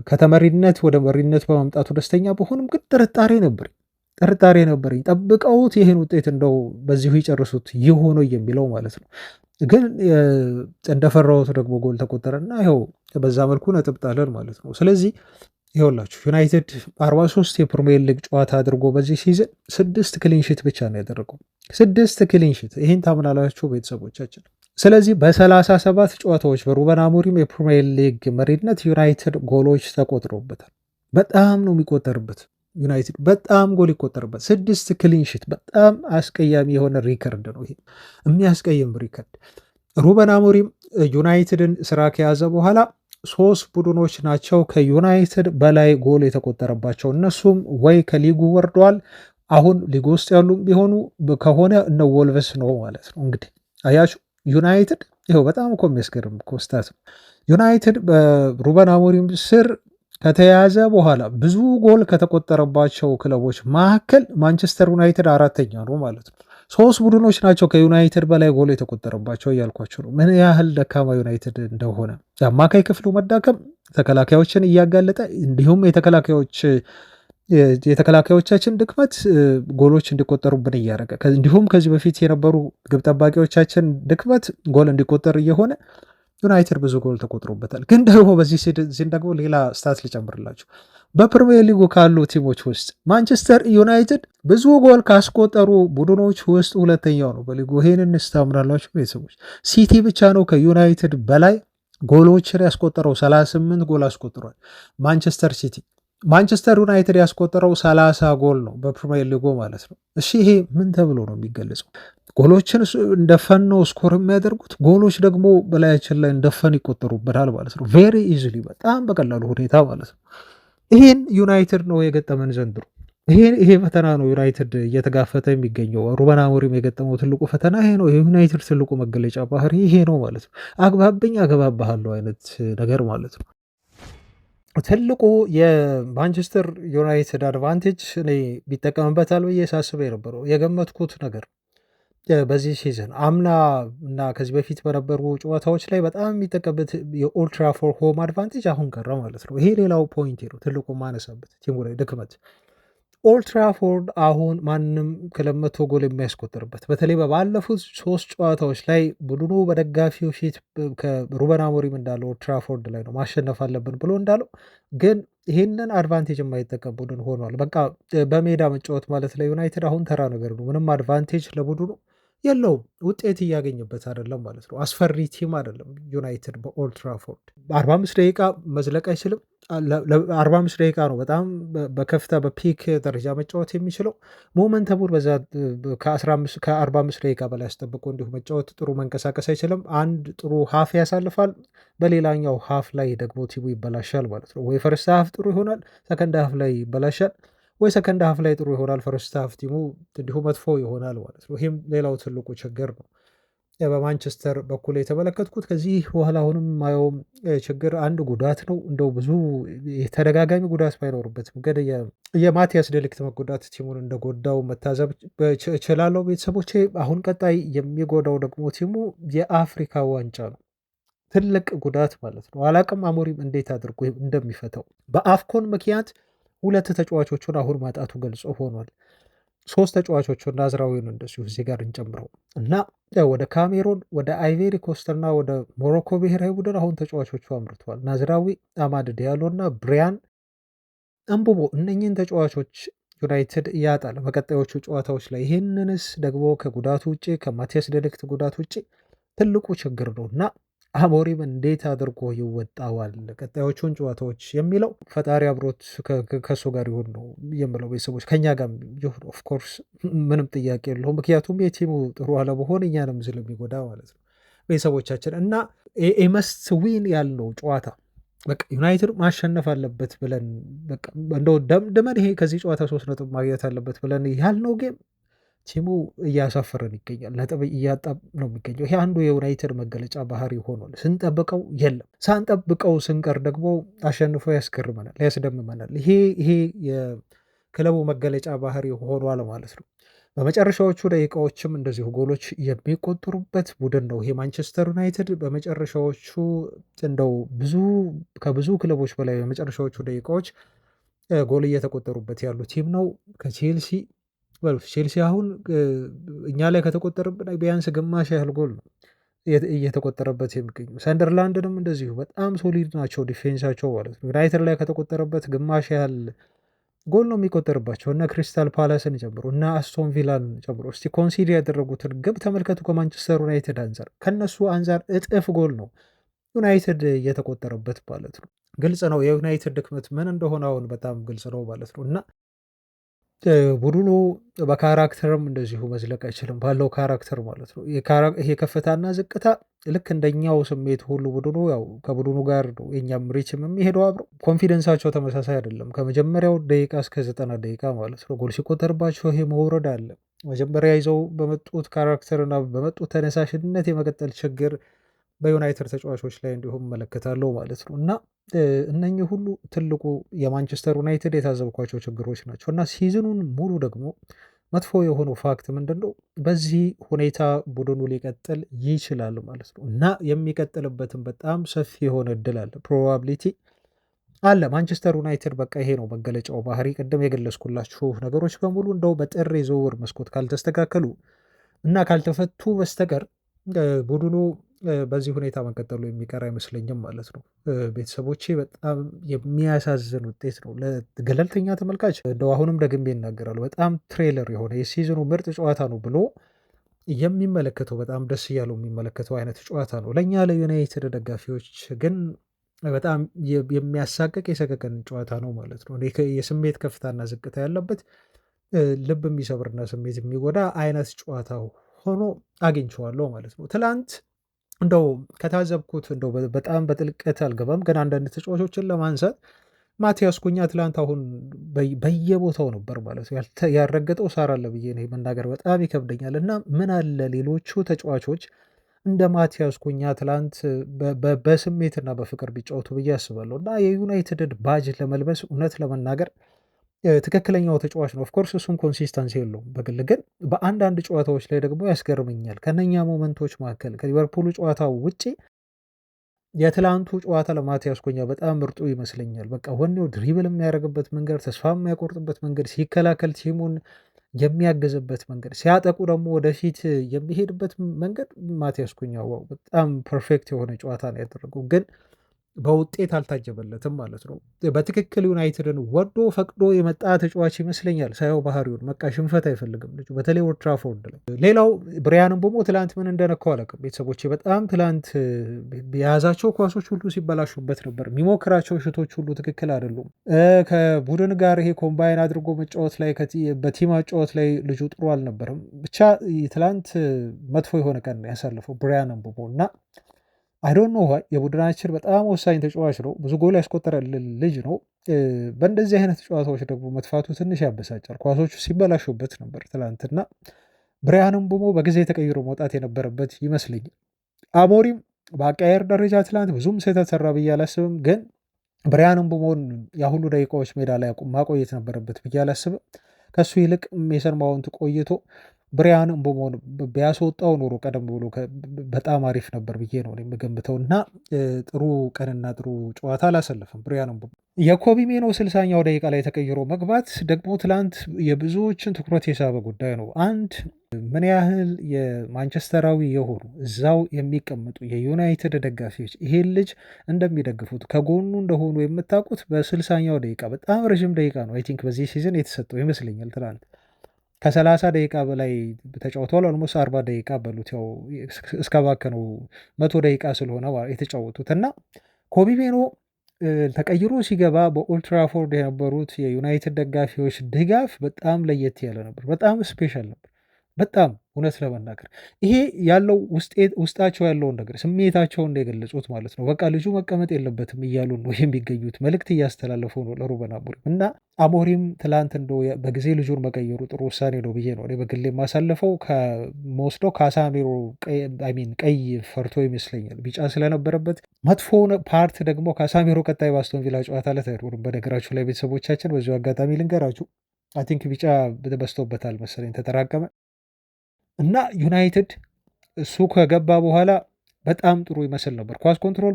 ከተመሪነት ወደ መሪነት በማምጣቱ ደስተኛ በሆንም ግን ጥርጣሬ ነበረኝ። ጠብቀውት ይህን ውጤት እንደው በዚሁ ይጨርሱት ይሆኑ የሚለው ማለት ነው። ግን እንደፈራሁት ደግሞ ጎል ተቆጠረና ይኸው በዛ መልኩ ነጥብ ጣለን ማለት ነው። ስለዚህ ይኸውላችሁ ዩናይትድ 43 የፕሪሚየር ሊግ ጨዋታ አድርጎ በዚህ ሲዝን 6 ክሊንሺት ብቻ ነው ያደረገው። 6 ክሊንሺት። ይህን ታምናላችሁ ቤተሰቦቻችን? ስለዚህ በ37 ጨዋታዎች በሩበን አሞሪም የፕሪሚየር ሊግ መሪነት ዩናይትድ ጎሎች ተቆጥሮበታል። በጣም ነው የሚቆጠርበት ዩናይትድ በጣም ጎል ይቆጠርበት። 6 ክሊንሺት በጣም አስቀያሚ የሆነ ሪከርድ ነው። ይሄ የሚያስቀይም ሪከርድ። ሩበን አሞሪም ዩናይትድን ስራ ከያዘ በኋላ 3 ቡድኖች ናቸው ከዩናይትድ በላይ ጎል የተቆጠረባቸው። እነሱም ወይ ከሊጉ ወርደዋል፣ አሁን ሊጉ ውስጥ ያሉ ቢሆኑ ከሆነ እነ ወልቭስ ነው ማለት ነው። እንግዲህ አያችሁ ዩናይትድ ይኸው በጣም እኮ የሚያስገርም ኮስታት ነው። ዩናይትድ በሩበን አሞሪም ስር ከተያዘ በኋላ ብዙ ጎል ከተቆጠረባቸው ክለቦች መካከል ማንቸስተር ዩናይትድ 4ተኛ ነው ማለት ነው። 3 ቡድኖች ናቸው ከዩናይትድ በላይ ጎል የተቆጠረባቸው እያልኳቸው ነው ምን ያህል ደካማ ዩናይትድ እንደሆነ። የአማካይ ክፍሉ መዳከም ተከላካዮችን እያጋለጠ እንዲሁም የተከላካዮቻችን ድክመት ጎሎች እንዲቆጠሩብን እያደረገ እንዲሁም ከዚህ በፊት የነበሩ ግብ ጠባቂዎቻችን ድክመት ጎል እንዲቆጠር እየሆነ ዩናይትድ ብዙ ጎል ተቆጥሮበታል። ግን ደግሞ በዚህ ሲዝን ደግሞ ሌላ ስታት ሊጨምርላችሁ በፕሪሚየር ሊጉ ካሉ ቲሞች ውስጥ ማንቸስተር ዩናይትድ ብዙ ጎል ካስቆጠሩ ቡድኖች ውስጥ 2ተኛው ነው በሊጉ። ይሄንን ስታምናላችሁ ቤተሰቦች? ሲቲ ብቻ ነው ከዩናይትድ በላይ ጎሎችን ያስቆጠረው፣ 38 ጎል አስቆጥሯል ማንቸስተር ሲቲ። ማንቸስተር ዩናይትድ ያስቆጠረው 30 ጎል ነው በፕሪሚየር ሊጉ ማለት ነው። እሺ ይሄ ምን ተብሎ ነው የሚገለጸው? ጎሎችን እንደፈን ነው ስኮር የሚያደርጉት፣ ጎሎች ደግሞ በላያችን ላይ እንደፈን ይቆጠሩበታል ማለት ነው። ቬሪ ኢዝሊ በጣም በቀላሉ ሁኔታ ማለት ነው። ይሄን ዩናይትድ ነው የገጠመን ዘንድሮ። ይሄ ፈተና ነው ዩናይትድ እየተጋፈተ የሚገኘው። ሩበን አሞሪም የገጠመው ትልቁ ፈተና ይሄ ነው። የዩናይትድ ትልቁ መገለጫ ባህሪ ይሄ ነው ማለት ነው። አግባብኝ አገባባሃለሁ አይነት ነገር ማለት ነው። ትልቁ የማንቸስተር ዩናይትድ አድቫንቴጅ እኔ ቢጠቀምበታል ብዬ ሳስበው የነበረው የገመትኩት ነገር በዚህ ሲዝን አምና እና ከዚህ በፊት በነበሩ ጨዋታዎች ላይ በጣም የሚጠቀምበት የኦልድ ትራፎርድ ሆም አድቫንቴጅ አሁን ቀረ ማለት ነው። ይሄ ሌላው ፖይንት ነው፣ ትልቁ ማነሳበት ቲሙ ላይ ድክመት። ኦልድ ትራፎርድ አሁን ማንም ክለብ መቶ ጎል የሚያስቆጥርበት በተለይ በባለፉት 3 ጨዋታዎች ላይ ቡድኑ በደጋፊው ፊት ከሩበን አሞሪም እንዳለው ኦልድ ትራፎርድ ላይ ነው ማሸነፍ አለብን ብሎ እንዳለው፣ ግን ይህንን አድቫንቴጅ የማይጠቀም ቡድን ሆኗል። በቃ በሜዳ መጫወት ማለት ለዩናይትድ አሁን ተራ ነገር ነው። ምንም አድቫንቴጅ ለቡድኑ የለውም። ውጤት እያገኘበት አይደለም ማለት ነው። አስፈሪ ቲም አይደለም ዩናይትድ በኦልድ ትራፎርድ 45 ደቂቃ መዝለቅ አይችልም። 45 ደቂቃ ነው በጣም በከፍታ በፒክ ደረጃ መጫወት የሚችለው። ሞመንተሙን በዛ ከ45 ደቂቃ በላይ አስጠብቆ እንዲሁ መጫወት ጥሩ መንቀሳቀስ አይችልም። አንድ ጥሩ ሀፍ ያሳልፋል፣ በሌላኛው ሀፍ ላይ ደግሞ ቲሙ ይበላሻል ማለት ነው። ወይ ፈርስት ሀፍ ጥሩ ይሆናል፣ ሰከንድ ሀፍ ላይ ይበላሻል፣ ወይ ሰከንድ ሀፍ ላይ ጥሩ ይሆናል፣ ፈርስት ሀፍ ቲሙ እንዲሁ መጥፎ ይሆናል ማለት ነው። ይህም ሌላው ትልቁ ችግር ነው በማንቸስተር በኩል የተመለከትኩት። ከዚህ በኋላ አሁንም ማየውም ችግር አንድ ጉዳት ነው። እንደው ብዙ የተደጋጋሚ ጉዳት ባይኖርበትም ግን የማቲያስ ዴሊክት መጎዳት ቲሙን እንደጎዳው መታዘብ እችላለሁ ቤተሰቦቼ። አሁን ቀጣይ የሚጎዳው ደግሞ ቲሙ የአፍሪካ ዋንጫ ነው። ትልቅ ጉዳት ማለት ነው። አላቅም አሞሪም እንዴት አድርጎ እንደሚፈታው። በአፍኮን ምክንያት 2 ተጫዋቾቹን አሁን ማጣቱ ገልጾ ሆኗል። 3 ተጫዋቾቹን ናዝራዊን እንደዚሁ እዚህ ጋር እንጨምረው እና ወደ ካሜሮን፣ ወደ አይቬሪ ኮስትና ወደ ሞሮኮ ብሔራዊ ቡድን አሁን ተጫዋቾቹ አምርተዋል። ናዝራዊ፣ አማድ ዲያሎ እና ብሪያን እምቡሞ። እነኝህን ተጫዋቾች ዩናይትድ ያጣል በቀጣዮቹ ጨዋታዎች ላይ። ይህንንስ ደግሞ ከጉዳቱ ውጭ ከማቲያስ ዴሊክት ጉዳት ውጭ ትልቁ ችግር ነው እና አሞሪም እንዴት አድርጎ ይወጣዋል ቀጣዮቹን ጨዋታዎች የሚለው ፈጣሪ አብሮት ከእሱ ጋር ይሁን ነው የምለው። ቤተሰቦች ከኛ ጋር ይሁን ኦፍኮርስ ምንም ጥያቄ የለውም። ምክንያቱም የቲሙ ጥሩ አለመሆን እኛንም ስለሚጎዳ ማለት ነው ቤተሰቦቻችን እና ኤመስት ዊን ያልነው ጨዋታ በቃ ዩናይትድ ማሸነፍ አለበት ብለን በቃ እንደው ደምድመን ይሄ ከዚህ ጨዋታ 3 ነጥብ ማግኘት አለበት ብለን ያልነው ጌም ቲሙ እያሳፈረን ይገኛል። ነጥብ እያጣ ነው የሚገኘው። ይሄ አንዱ የዩናይትድ መገለጫ ባህሪ ሆኗል። ስንጠብቀው የለም፣ ሳንጠብቀው ስንቀር ደግሞ አሸንፎ ያስገርመናል፣ ያስደምመናል። ይሄ የክለቡ መገለጫ ባህሪ ሆኗል ማለት ነው። በመጨረሻዎቹ ደቂቃዎችም እንደዚሁ ጎሎች የሚቆጠሩበት ቡድን ነው ይሄ ማንቸስተር ዩናይትድ። በመጨረሻዎቹ እንደው ከብዙ ክለቦች በላይ በመጨረሻዎቹ ደቂቃዎች ጎል እየተቆጠሩበት ያሉ ቲም ነው ከቼልሲ በሉት። ቼልሲ አሁን እኛ ላይ ከተቆጠረብን ቢያንስ ግማሽ ያህል ጎል ነው እየተቆጠረበት የሚገኙ። ሰንደርላንድንም እንደዚሁ በጣም ሶሊድ ናቸው ዲፌንሳቸው ማለት ነው። ዩናይትድ ላይ ከተቆጠረበት ግማሽ ያህል ጎል ነው የሚቆጠርባቸው እና ክሪስታል ፓላስን ጨምሮ እና አስቶን ቪላን ጨምሮ እስቲ ኮንሲድ ያደረጉትን ግብ ተመልከቱ። ከማንቸስተር ዩናይትድ አንጻር ከነሱ አንጻር እጥፍ ጎል ነው ዩናይትድ እየተቆጠረበት ማለት ነው። ግልጽ ነው የዩናይትድ ድክመት ምን እንደሆነ አሁን በጣም ግልጽ ነው ማለት ነው እና ቡድኑ በካራክተርም እንደዚሁ መዝለቅ አይችልም ባለው ካራክተር ማለት ነው። ይሄ ከፍታና ዝቅታ ልክ እንደኛው ስሜት ሁሉ ቡድኑ ያው ከቡድኑ ጋር ነው የኛም ሪችም የሚሄደው አብረው። ኮንፊደንሳቸው ተመሳሳይ አይደለም ከመጀመሪያው ደቂቃ እስከ 90 ደቂቃ ማለት ነው። ጎል ሲቆጠርባቸው ይሄ መውረድ አለ። መጀመሪያ ይዘው በመጡት ካራክተር እና በመጡት ተነሳሽነት የመቀጠል ችግር በዩናይትድ ተጫዋቾች ላይ እንዲሁም እመለከታለሁ ማለት ነው እና እነኚህ ሁሉ ትልቁ የማንቸስተር ዩናይትድ የታዘብኳቸው ችግሮች ናቸው እና ሲዝኑን ሙሉ ደግሞ መጥፎ የሆነው ፋክት ምንድን ነው? በዚህ ሁኔታ ቡድኑ ሊቀጥል ይችላል ማለት ነው እና የሚቀጥልበትም በጣም ሰፊ የሆነ እድል አለ፣ ፕሮባቢሊቲ አለ። ማንቸስተር ዩናይትድ በቃ ይሄ ነው መገለጫው ባህሪ። ቅድም የገለጽኩላችሁ ነገሮች በሙሉ እንደው በጥር የዝውውር መስኮት ካልተስተካከሉ እና ካልተፈቱ በስተቀር ቡድኑ በዚህ ሁኔታ መቀጠሉ የሚቀር አይመስለኝም ማለት ነው። ቤተሰቦቼ በጣም የሚያሳዝን ውጤት ነው ለገለልተኛ ተመልካች። እንደው አሁንም ደግሜ ይናገራሉ በጣም ትሬለር የሆነ የሲዝኑ ምርጥ ጨዋታ ነው ብሎ የሚመለከተው በጣም ደስ እያለው የሚመለከተው አይነት ጨዋታ ነው። ለእኛ ለዩናይትድ ደጋፊዎች ግን በጣም የሚያሳቅቅ የሰቀቀን ጨዋታ ነው ማለት ነው። የስሜት ከፍታና ዝቅታ ያለበት ልብ የሚሰብርና ስሜት የሚጎዳ አይነት ጨዋታ ሆኖ አግኝቼዋለሁ ማለት ነው። ትላንት እንደው ከታዘብኩት እንደው በጣም በጥልቀት አልገባም፣ ግን አንዳንድ ተጫዋቾችን ለማንሳት ማቲያስ ኩኛ ትላንት አሁን በየቦታው ነበር ማለት ነው። ያልረገጠው ሳር አለ ብዬ ነው መናገር በጣም ይከብደኛል። እና ምን አለ ሌሎቹ ተጫዋቾች እንደ ማቲያስ ኩኛ ትላንት በስሜትና በፍቅር ቢጫወቱ ብዬ አስባለሁ። እና የዩናይትድ ባጅ ለመልበስ እውነት ለመናገር ትክክለኛው ተጫዋች ነው። ኦፍኮርስ እሱም ኮንሲስተንሲ የለውም በግል ግን በአንዳንድ ጨዋታዎች ላይ ደግሞ ያስገርመኛል። ከነኛ ሞመንቶች መካከል ከሊቨርፑሉ ጨዋታ ውጪ የትላንቱ ጨዋታ ለማቲያስ ኩኛ በጣም ምርጡ ይመስለኛል። በቃ ወኔው ድሪብል የሚያደርግበት መንገድ፣ ተስፋ የሚያቆርጥበት መንገድ፣ ሲከላከል ቲሙን የሚያገዝበት መንገድ፣ ሲያጠቁ ደግሞ ወደፊት የሚሄድበት መንገድ ማቲያስ ኩኛ በጣም ፐርፌክት የሆነ ጨዋታ ነው ያደረገው ግን በውጤት አልታጀበለትም ማለት ነው። በትክክል ዩናይትድን ወዶ ፈቅዶ የመጣ ተጫዋች ይመስለኛል ሳየው ባህሪውን። በቃ ሽንፈት አይፈልግም ልጁ በተለይ ኦልድ ትራፎርድ ላይ። ሌላው ብሪያን ምቦሞ ትላንት ምን እንደነካው አላውቅም ቤተሰቦቼ። በጣም ትላንት የያዛቸው ኳሶች ሁሉ ሲበላሹበት ነበር። የሚሞክራቸው ሽቶች ሁሉ ትክክል አይደሉም። ከቡድን ጋር ይሄ ኮምባይን አድርጎ መጫወት ላይ በቲም አጫወት ላይ ልጁ ጥሩ አልነበርም። ብቻ ትላንት መጥፎ የሆነ ቀን ያሳለፈው ብሪያን ምቦሞ እና አይዶን ኖ የቡድናችን በጣም ወሳኝ ተጫዋች ነው። ብዙ ጎል ያስቆጠረ ልጅ ነው። በእንደዚህ አይነት ጨዋታዎች ደግሞ መጥፋቱ ትንሽ ያበሳጫል። ኳሶቹ ሲበላሹበት ነበር ትላንትና። ብሪያን ምቦሞ በጊዜ ተቀይሮ መውጣት የነበረበት ይመስለኛል። አሞሪም በአቀያየር ደረጃ ትላንት ብዙም ስህተት ሰራ ብዬ አላስብም፣ ግን ብሪያን ምቦሞን የሁሉ ደቂቃዎች ሜዳ ላይ ማቆየት ነበረበት ብዬ አላስብም። ከሱ ይልቅ ሜሰን ማውንት ቆይቶ ብሪያን ምቦሞን ቢያስወጣው ኖሮ ቀደም ብሎ በጣም አሪፍ ነበር ብዬ ነው የምገምተው እና ጥሩ ቀንና ጥሩ ጨዋታ አላሰለፍም ብሪያን ምቦሞ። የኮቢ ሜኖ 60ኛው ደቂቃ ላይ ተቀይሮ መግባት ደግሞ ትላንት የብዙዎችን ትኩረት የሳበ ጉዳይ ነው። አንድ ምን ያህል የማንቸስተራዊ የሆኑ እዛው የሚቀመጡ የዩናይትድ ደጋፊዎች ይሄን ልጅ እንደሚደግፉት ከጎኑ እንደሆኑ የምታውቁት በ60ኛው ደቂቃ በጣም ረዥም ደቂቃ ነው አይ ቲንክ በዚህ ሲዝን የተሰጠው ይመስለኛል ትላንት ከ30 ደቂቃ በላይ ተጫውተዋል። ኦልሞስት 40 ደቂቃ በሉት ያው እስከባከነው 100 ደቂቃ ስለሆነ የተጫወቱት እና ኮቢ ሜኖ ተቀይሮ ሲገባ በኦልድ ትራፎርድ የነበሩት የዩናይትድ ደጋፊዎች ድጋፍ በጣም ለየት ያለ ነበር። በጣም ስፔሻል ነበር። በጣም እውነት ለመናገር ይሄ ያለው ውስጣቸው ያለውን ነገር ስሜታቸውን የገለጹት ማለት ነው። በቃ ልጁ መቀመጥ የለበትም እያሉ ነው የሚገኙት፣ መልእክት እያስተላለፉ ነው ለሩበን አሞሪም እና አሞሪም ትላንት እንደው በጊዜ ልጁን መቀየሩ ጥሩ ውሳኔ ነው ብዬ ነው እኔ በግሌ የማሳልፈው። ከመወስደው ካሳሜሮ ቀይ ፈርቶ ይመስለኛል ቢጫ ስለነበረበት። መጥፎ ፓርት ደግሞ ካሳሜሮ ቀጣይ በአስቶን ቪላ ጨዋታ ላይ አይኖርም። በነገራችሁ ላይ ቤተሰቦቻችን በዚሁ አጋጣሚ ልንገራችሁ፣ አይ ቲንክ ቢጫ በዝቶበታል መሰለኝ ተጠራቀመ እና ዩናይትድ እሱ ከገባ በኋላ በጣም ጥሩ ይመስል ነበር ኳስ ኮንትሮል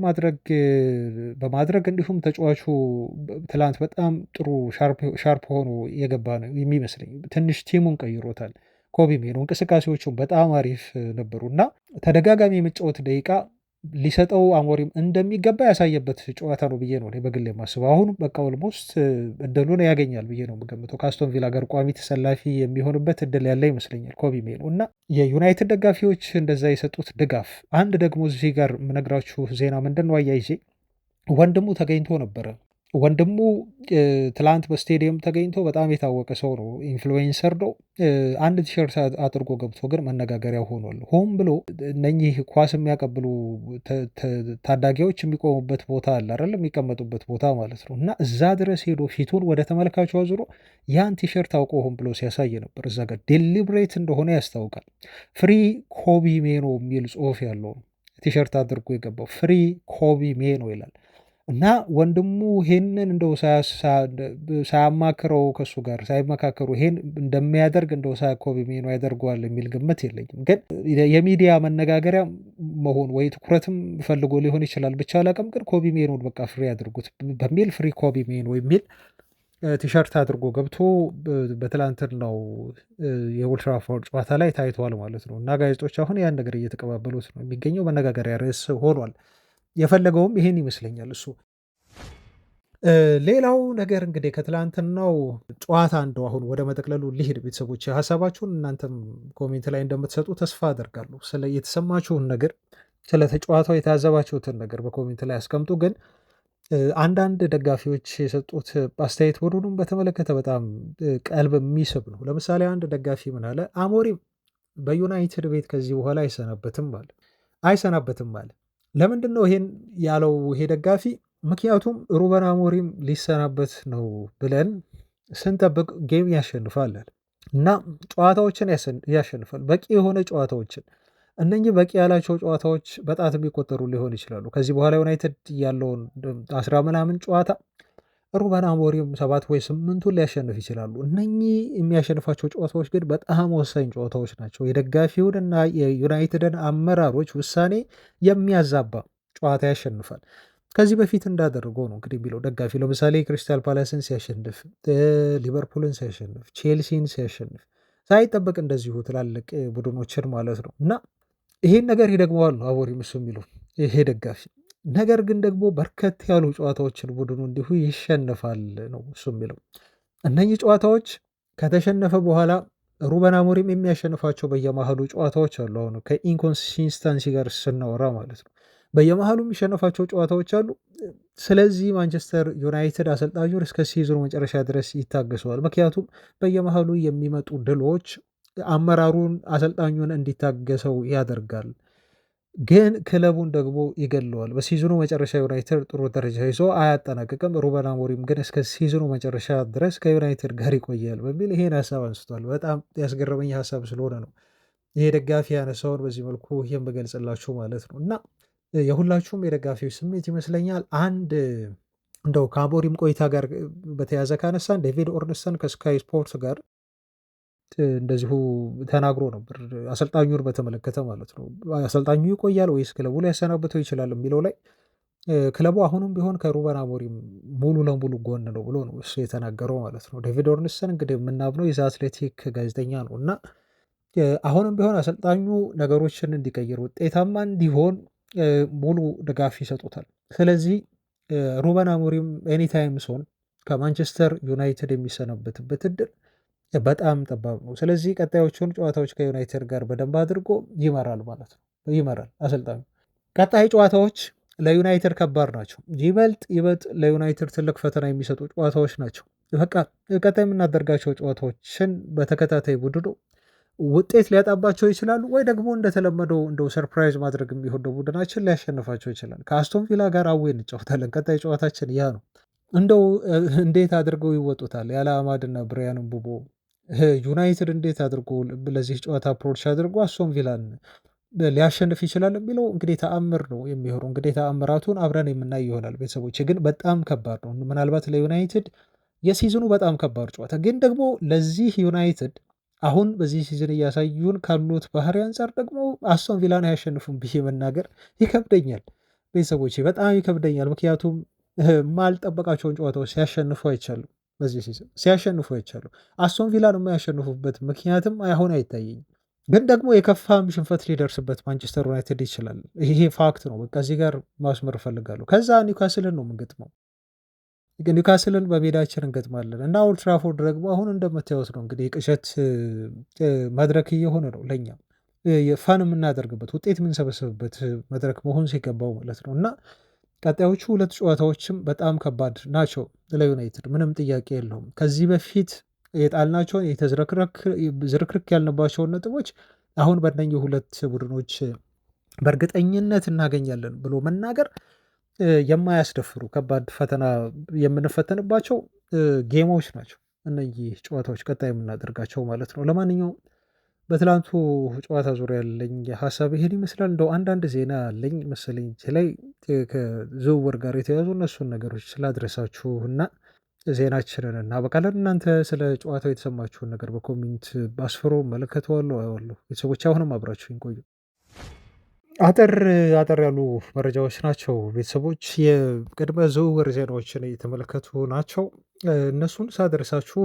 በማድረግ እንዲሁም ተጫዋቹ ትላንት በጣም ጥሩ ሻርፕ ሆኖ የገባ ነው የሚመስለኝ። ትንሽ ቲሙን ቀይሮታል። ኮቢ ሜኖ እንቅስቃሴዎቹም በጣም አሪፍ ነበሩ እና ተደጋጋሚ የመጫወት ደቂቃ ሊሰጠው አሞሪም እንደሚገባ ያሳየበት ጨዋታ ነው ብዬ ነው በግል የማስበው። አሁን በቃ ኦልሞስት እድሉን ያገኛል ብዬ ነው የምገምተው። ከአስቶን ቪላ ጋር ቋሚ ተሰላፊ የሚሆንበት እድል ያለ ይመስለኛል ኮቢ ሜኖ እና የዩናይትድ ደጋፊዎች እንደዛ የሰጡት ድጋፍ። አንድ ደግሞ እዚህ ጋር የምነግራችሁ ዜና ምንድን ነው አያይዤ ወንድሙ ተገኝቶ ነበረ። ወንድሙ ትላንት በስቴዲየም ተገኝቶ በጣም የታወቀ ሰው ነው፣ ኢንፍሉዌንሰር ነው። አንድ ቲሸርት አድርጎ ገብቶ ግን መነጋገሪያ ሆኗል። ሆን ብሎ እነኚህ ኳስ የሚያቀብሉ ታዳጊዎች የሚቆሙበት ቦታ አለ አይደል? የሚቀመጡበት ቦታ ማለት ነው። እና እዛ ድረስ ሄዶ ፊቱን ወደ ተመልካቹ አዙሮ ያን ቲሸርት አውቆ ሆን ብሎ ሲያሳይ ነበር። እዛ ጋር ዴሊብሬት እንደሆነ ያስታውቃል። ፍሪ ኮቢ ሜኖ የሚል ጽሁፍ ያለው ቲሸርት አድርጎ የገባው ፍሪ ኮቢ ሜኖ ይላል። እና ወንድሙ ይሄንን እንደው ሳያማክረው ከሱ ጋር ሳይመካከሩ ይሄን እንደሚያደርግ እንደው ኮቢ ሜኖ ያደርገዋል የሚል ግምት የለኝም። ግን የሚዲያ መነጋገሪያ መሆን ወይ ትኩረትም ፈልጎ ሊሆን ይችላል ብቻ አላውቅም። ግን ኮቢ ሜኖን በቃ ፍሪ ያድርጉት በሚል ፍሪ ኮቢ ሜኖ የሚል ቲሸርት አድርጎ ገብቶ በትላንትናው የኦልድ ትራፎርድ ጨዋታ ላይ ታይተዋል ማለት ነው። እና ጋዜጦች አሁን ያን ነገር እየተቀባበሉት ነው የሚገኘው። መነጋገሪያ ርዕስ ሆኗል። የፈለገውም ይሄን ይመስለኛል እሱ። ሌላው ነገር እንግዲህ ከትላንትናው ጨዋታ እንደው አሁን ወደ መጠቅለሉ ሊሄድ ቤተሰቦች ሀሳባችሁን እናንተም ኮሜንት ላይ እንደምትሰጡ ተስፋ አደርጋለሁ። ስለ የተሰማችሁን ነገር ስለ ተጫዋታው የታዘባችሁትን ነገር በኮሜንት ላይ አስቀምጡ። ግን አንዳንድ ደጋፊዎች የሰጡት አስተያየት ቡድኑን በተመለከተ በጣም ቀልብ የሚስብ ነው። ለምሳሌ አንድ ደጋፊ ምን አለ? አሞሪም በዩናይትድ ቤት ከዚህ በኋላ አይሰናበትም አለ። ለምንድን ነው ይሄን ያለው ይሄ ደጋፊ? ምክንያቱም ሩበን አሞሪም ሊሰናበት ነው ብለን ስንጠብቅ ጌም ያሸንፋል እና ጨዋታዎችን ያሸንፋል። በቂ የሆነ ጨዋታዎችን እነኚህ በቂ ያላቸው ጨዋታዎች በጣት የሚቆጠሩ ሊሆን ይችላሉ። ከዚህ በኋላ ዩናይትድ ያለውን 10 ምናምን ጨዋታ ሩበን አሞሪም 7 ወይ 8ቱን ሊያሸንፍ ይችላሉ። እነኚህ የሚያሸንፋቸው ጨዋታዎች ግን በጣም ወሳኝ ጨዋታዎች ናቸው። የደጋፊውን እና የዩናይትድን አመራሮች ውሳኔ የሚያዛባ ጨዋታ ያሸንፋል። ከዚህ በፊት እንዳደረገው ነው እንግዲህ የሚለው ደጋፊ። ለምሳሌ ክሪስታል ፓላስን ሲያሸንፍ፣ ሊቨርፑልን ሲያሸንፍ፣ ቼልሲን ሲያሸንፍ ሳይጠበቅ እንደዚሁ ትላልቅ ቡድኖችን ማለት ነው እና ይሄን ነገር ይደግመዋል ነው አሞሪም እሱ የሚለው ይሄ ደጋፊ። ነገር ግን ደግሞ በርከት ያሉ ጨዋታዎችን ቡድኑ እንዲሁ ይሸነፋል ነው እሱ የሚለው። እነኚህ ጨዋታዎች ከተሸነፈ በኋላ ሩበን አሞሪም የሚያሸንፋቸው በየመሃሉ ጨዋታዎች አሉ። አሁን ከኢንኮንሲስተንሲ ጋር ስናወራ ማለት ነው በየመሃሉ የሚሸነፋቸው ጨዋታዎች አሉ። ስለዚህ ማንቸስተር ዩናይትድ አሰልጣኙን እስከ ሲዝኑ መጨረሻ ድረስ ይታገሰዋል። ምክንያቱም በየመሃሉ የሚመጡ ድሎች አመራሩን አሰልጣኙን እንዲታገሰው ያደርጋል። ግን ክለቡን ደግሞ ይገለዋል። በሲዝኑ መጨረሻ ዩናይትድ ጥሩ ደረጃ ይዞ አያጠናቅቅም። ሩበን አሞሪም ግን እስከ ሲዝኑ መጨረሻ ድረስ ከዩናይትድ ጋር ይቆያል በሚል ይሄን ሀሳብ አንስቷል። በጣም ያስገረመኝ ሀሳብ ስለሆነ ነው ይሄ ደጋፊ ያነሳውን በዚህ መልኩ የምገልጽላችሁ ማለት ነው። እና የሁላችሁም የደጋፊዎች ስሜት ይመስለኛል። አንድ እንደው ከአሞሪም ቆይታ ጋር በተያዘ ካነሳን ዴቪድ ኦርንስተን ከስካይ ስፖርት ጋር እንደዚሁ ተናግሮ ነበር። አሰልጣኙን በተመለከተ ማለት ነው። አሰልጣኙ ይቆያል ወይስ ክለቡ ሊያሰናብተው ይችላል የሚለው ላይ ክለቡ አሁንም ቢሆን ከሩበን አሞሪም ሙሉ ለሙሉ ጎን ነው ብሎ ነው እሱ የተናገረው ማለት ነው። ዴቪድ ኦርንስተን እንግዲህ የምናምነው የዛ አትሌቲክ ጋዜጠኛ ነው እና አሁንም ቢሆን አሰልጣኙ ነገሮችን እንዲቀይር ውጤታማ እንዲሆን ሙሉ ድጋፍ ይሰጡታል። ስለዚህ ሩበን አሞሪም ኤኒታይም ሶን ከማንቸስተር ዩናይትድ የሚሰናበትበት እድል በጣም ጠባብ ነው። ስለዚህ ቀጣዮቹን ጨዋታዎች ከዩናይትድ ጋር በደንብ አድርጎ ይመራል ማለት ነው። ይመራል አሰልጣኙ። ቀጣይ ጨዋታዎች ለዩናይትድ ከባድ ናቸው። ይበልጥ ለዩናይትድ ትልቅ ፈተና የሚሰጡ ጨዋታዎች ናቸው። በቃ ቀጣይ የምናደርጋቸው ጨዋታዎችን በተከታታይ ቡድኑ ውጤት ሊያጣባቸው ይችላሉ፣ ወይ ደግሞ እንደተለመደው እንደው ሰርፕራይዝ ማድረግ የሚሆን ቡድናችን ሊያሸንፋቸው ይችላል። ከአስቶን ቪላ ጋር አዌ እንጫወታለን። ቀጣይ ጨዋታችን ያ ነው። እንደው እንዴት አድርገው ይወጡታል ያለ አማድና ብሪያን ምቡሞ? ዩናይትድ እንዴት አድርጎ ለዚህ ጨዋታ አፕሮች አድርጎ አስቶን ቪላን ሊያሸንፍ ይችላል የሚለው እንግዲህ ተአምር ነው የሚሆነው። እንግዲህ ተአምራቱን አብረን የምናይ ይሆናል። ቤተሰቦች ግን በጣም ከባድ ነው። ምናልባት ለዩናይትድ የሲዝኑ በጣም ከባድ ጨዋታ፣ ግን ደግሞ ለዚህ ዩናይትድ አሁን በዚህ ሲዝን እያሳዩን ካሉት ባህሪ አንጻር ደግሞ አስቶን ቪላን አያሸንፉም ብዬ መናገር ይከብደኛል። ቤተሰቦች በጣም ይከብደኛል። ምክንያቱም ማልጠበቃቸውን ጨዋታዎች ሲያሸንፉ አይቻሉ። በዚህ ሲዝን ሲያሸንፉ አይቻሉ። አስቶን ቪላን የማያሸንፉበት ምክንያትም አሁን አይታየኝም። ግን ደግሞ የከፋም ሽንፈት ሊደርስበት ማንቸስተር ዩናይትድ ይችላል። ይሄ ፋክት ነው። በቃ እዚህ ጋር ማስመር እፈልጋለሁ። ከዛ ኒውካስልን ነው የምንገጥመው። ኒውካስልን በሜዳችን እንገጥማለን እና ኦልድ ትራፎርድ ደግሞ አሁን እንደምታዩት ነው እንግዲህ ቅዠት መድረክ እየሆነ ነው ለኛ ፋን የምናደርግበት ውጤት የምንሰበስብበት መድረክ መሆን ሲገባው ማለት ነው። እና ቀጣዮቹ ሁለት ጨዋታዎችም በጣም ከባድ ናቸው ለዩናይትድ፣ ምንም ጥያቄ የለውም። ከዚህ በፊት የጣልናቸውን ዝርክርክ ያልንባቸውን ነጥቦች አሁን በእነኚህ ሁለት ቡድኖች በእርግጠኝነት እናገኛለን ብሎ መናገር የማያስደፍሩ ከባድ ፈተና የምንፈተንባቸው ጌሞች ናቸው እነዚህ ጨዋታዎች ቀጣይ የምናደርጋቸው ማለት ነው። ለማንኛውም በትላንቱ ጨዋታ ዙሪያ ያለኝ ሀሳብ ይሄን ይመስላል። እንደው አንዳንድ ዜና አለኝ መሰለኝ ላይ ከዝውውር ጋር የተያዙ እነሱን ነገሮች ስላድረሳችሁ እና ዜናችንን እናበቃለን። እናንተ ስለ ጨዋታው የተሰማችሁን ነገር በኮሜንት አስፍሮ መለከተዋለሁ አየዋለሁ። ቤተሰቦች አሁንም አብራችሁኝ ቆዩ። አጠር ያሉ መረጃዎች ናቸው ቤተሰቦች፣ የቅድመ ዝውውር ዜናዎችን የተመለከቱ ናቸው። እነሱን ሳደርሳችሁ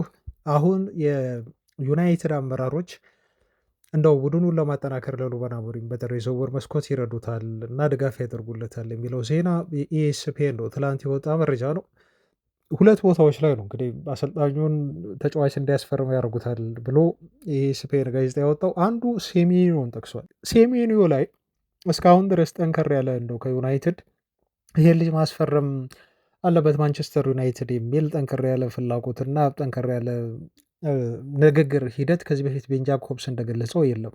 አሁን የዩናይትድ አመራሮች እንደው ቡድኑን ለማጠናከር ለሩበን አሞሪም በተለይ ዝውውር መስኮት ይረዱታል እና ድጋፍ ያደርጉለታል የሚለው ዜና የኢኤስፒኤን ነው ትላንት የወጣ መረጃ ነው። ሁለት ቦታዎች ላይ ነው እንግዲህ አሰልጣኙን ተጫዋች እንዲያስፈርም ያደርጉታል ብሎ የኢኤስፒኤን ጋዜጣ ያወጣው። አንዱ ሴሜኒዮን ጠቅሷል። ሴሜኒዮ ላይ እስካሁን ድረስ ጠንከር ያለ እንደው ከዩናይትድ ይሄን ልጅ ማስፈረም አለበት ማንቸስተር ዩናይትድ የሚል ጠንከር ያለ ፍላጎትና ጠንከር ያለ ንግግር ሂደት ከዚህ በፊት ቤን ጃኮብስ እንደገለጸው የለም።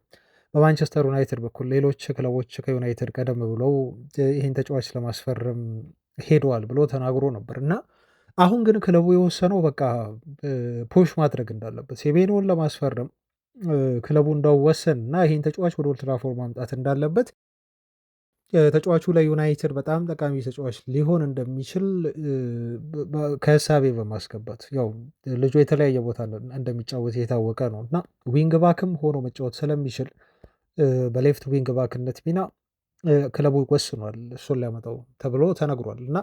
በማንቸስተር ዩናይትድ በኩል ሌሎች ክለቦች ከዩናይትድ ቀደም ብለው ይህን ተጫዋች ለማስፈረም ሄደዋል ብሎ ተናግሮ ነበር እና አሁን ግን ክለቡ የወሰነው በቃ ፑሽ ማድረግ እንዳለበት ሴሜኒዮን ለማስፈረም ክለቡ እንዳወሰን እና ይህን ተጫዋች ወደ ኦልድ ትራፎርድ ማምጣት እንዳለበት ተጫዋቹ ለዩናይትድ በጣም ጠቃሚ ተጫዋች ሊሆን እንደሚችል ከህሳቤ በማስገባት ያው ልጁ የተለያየ ቦታ እንደሚጫወት የታወቀ ነው እና ዊንግ ባክም ሆኖ መጫወት ስለሚችል በሌፍት ዊንግ ባክነት ሚና ክለቡ ወስኗል እሱን ሊያመጣው ተብሎ ተነግሯል እና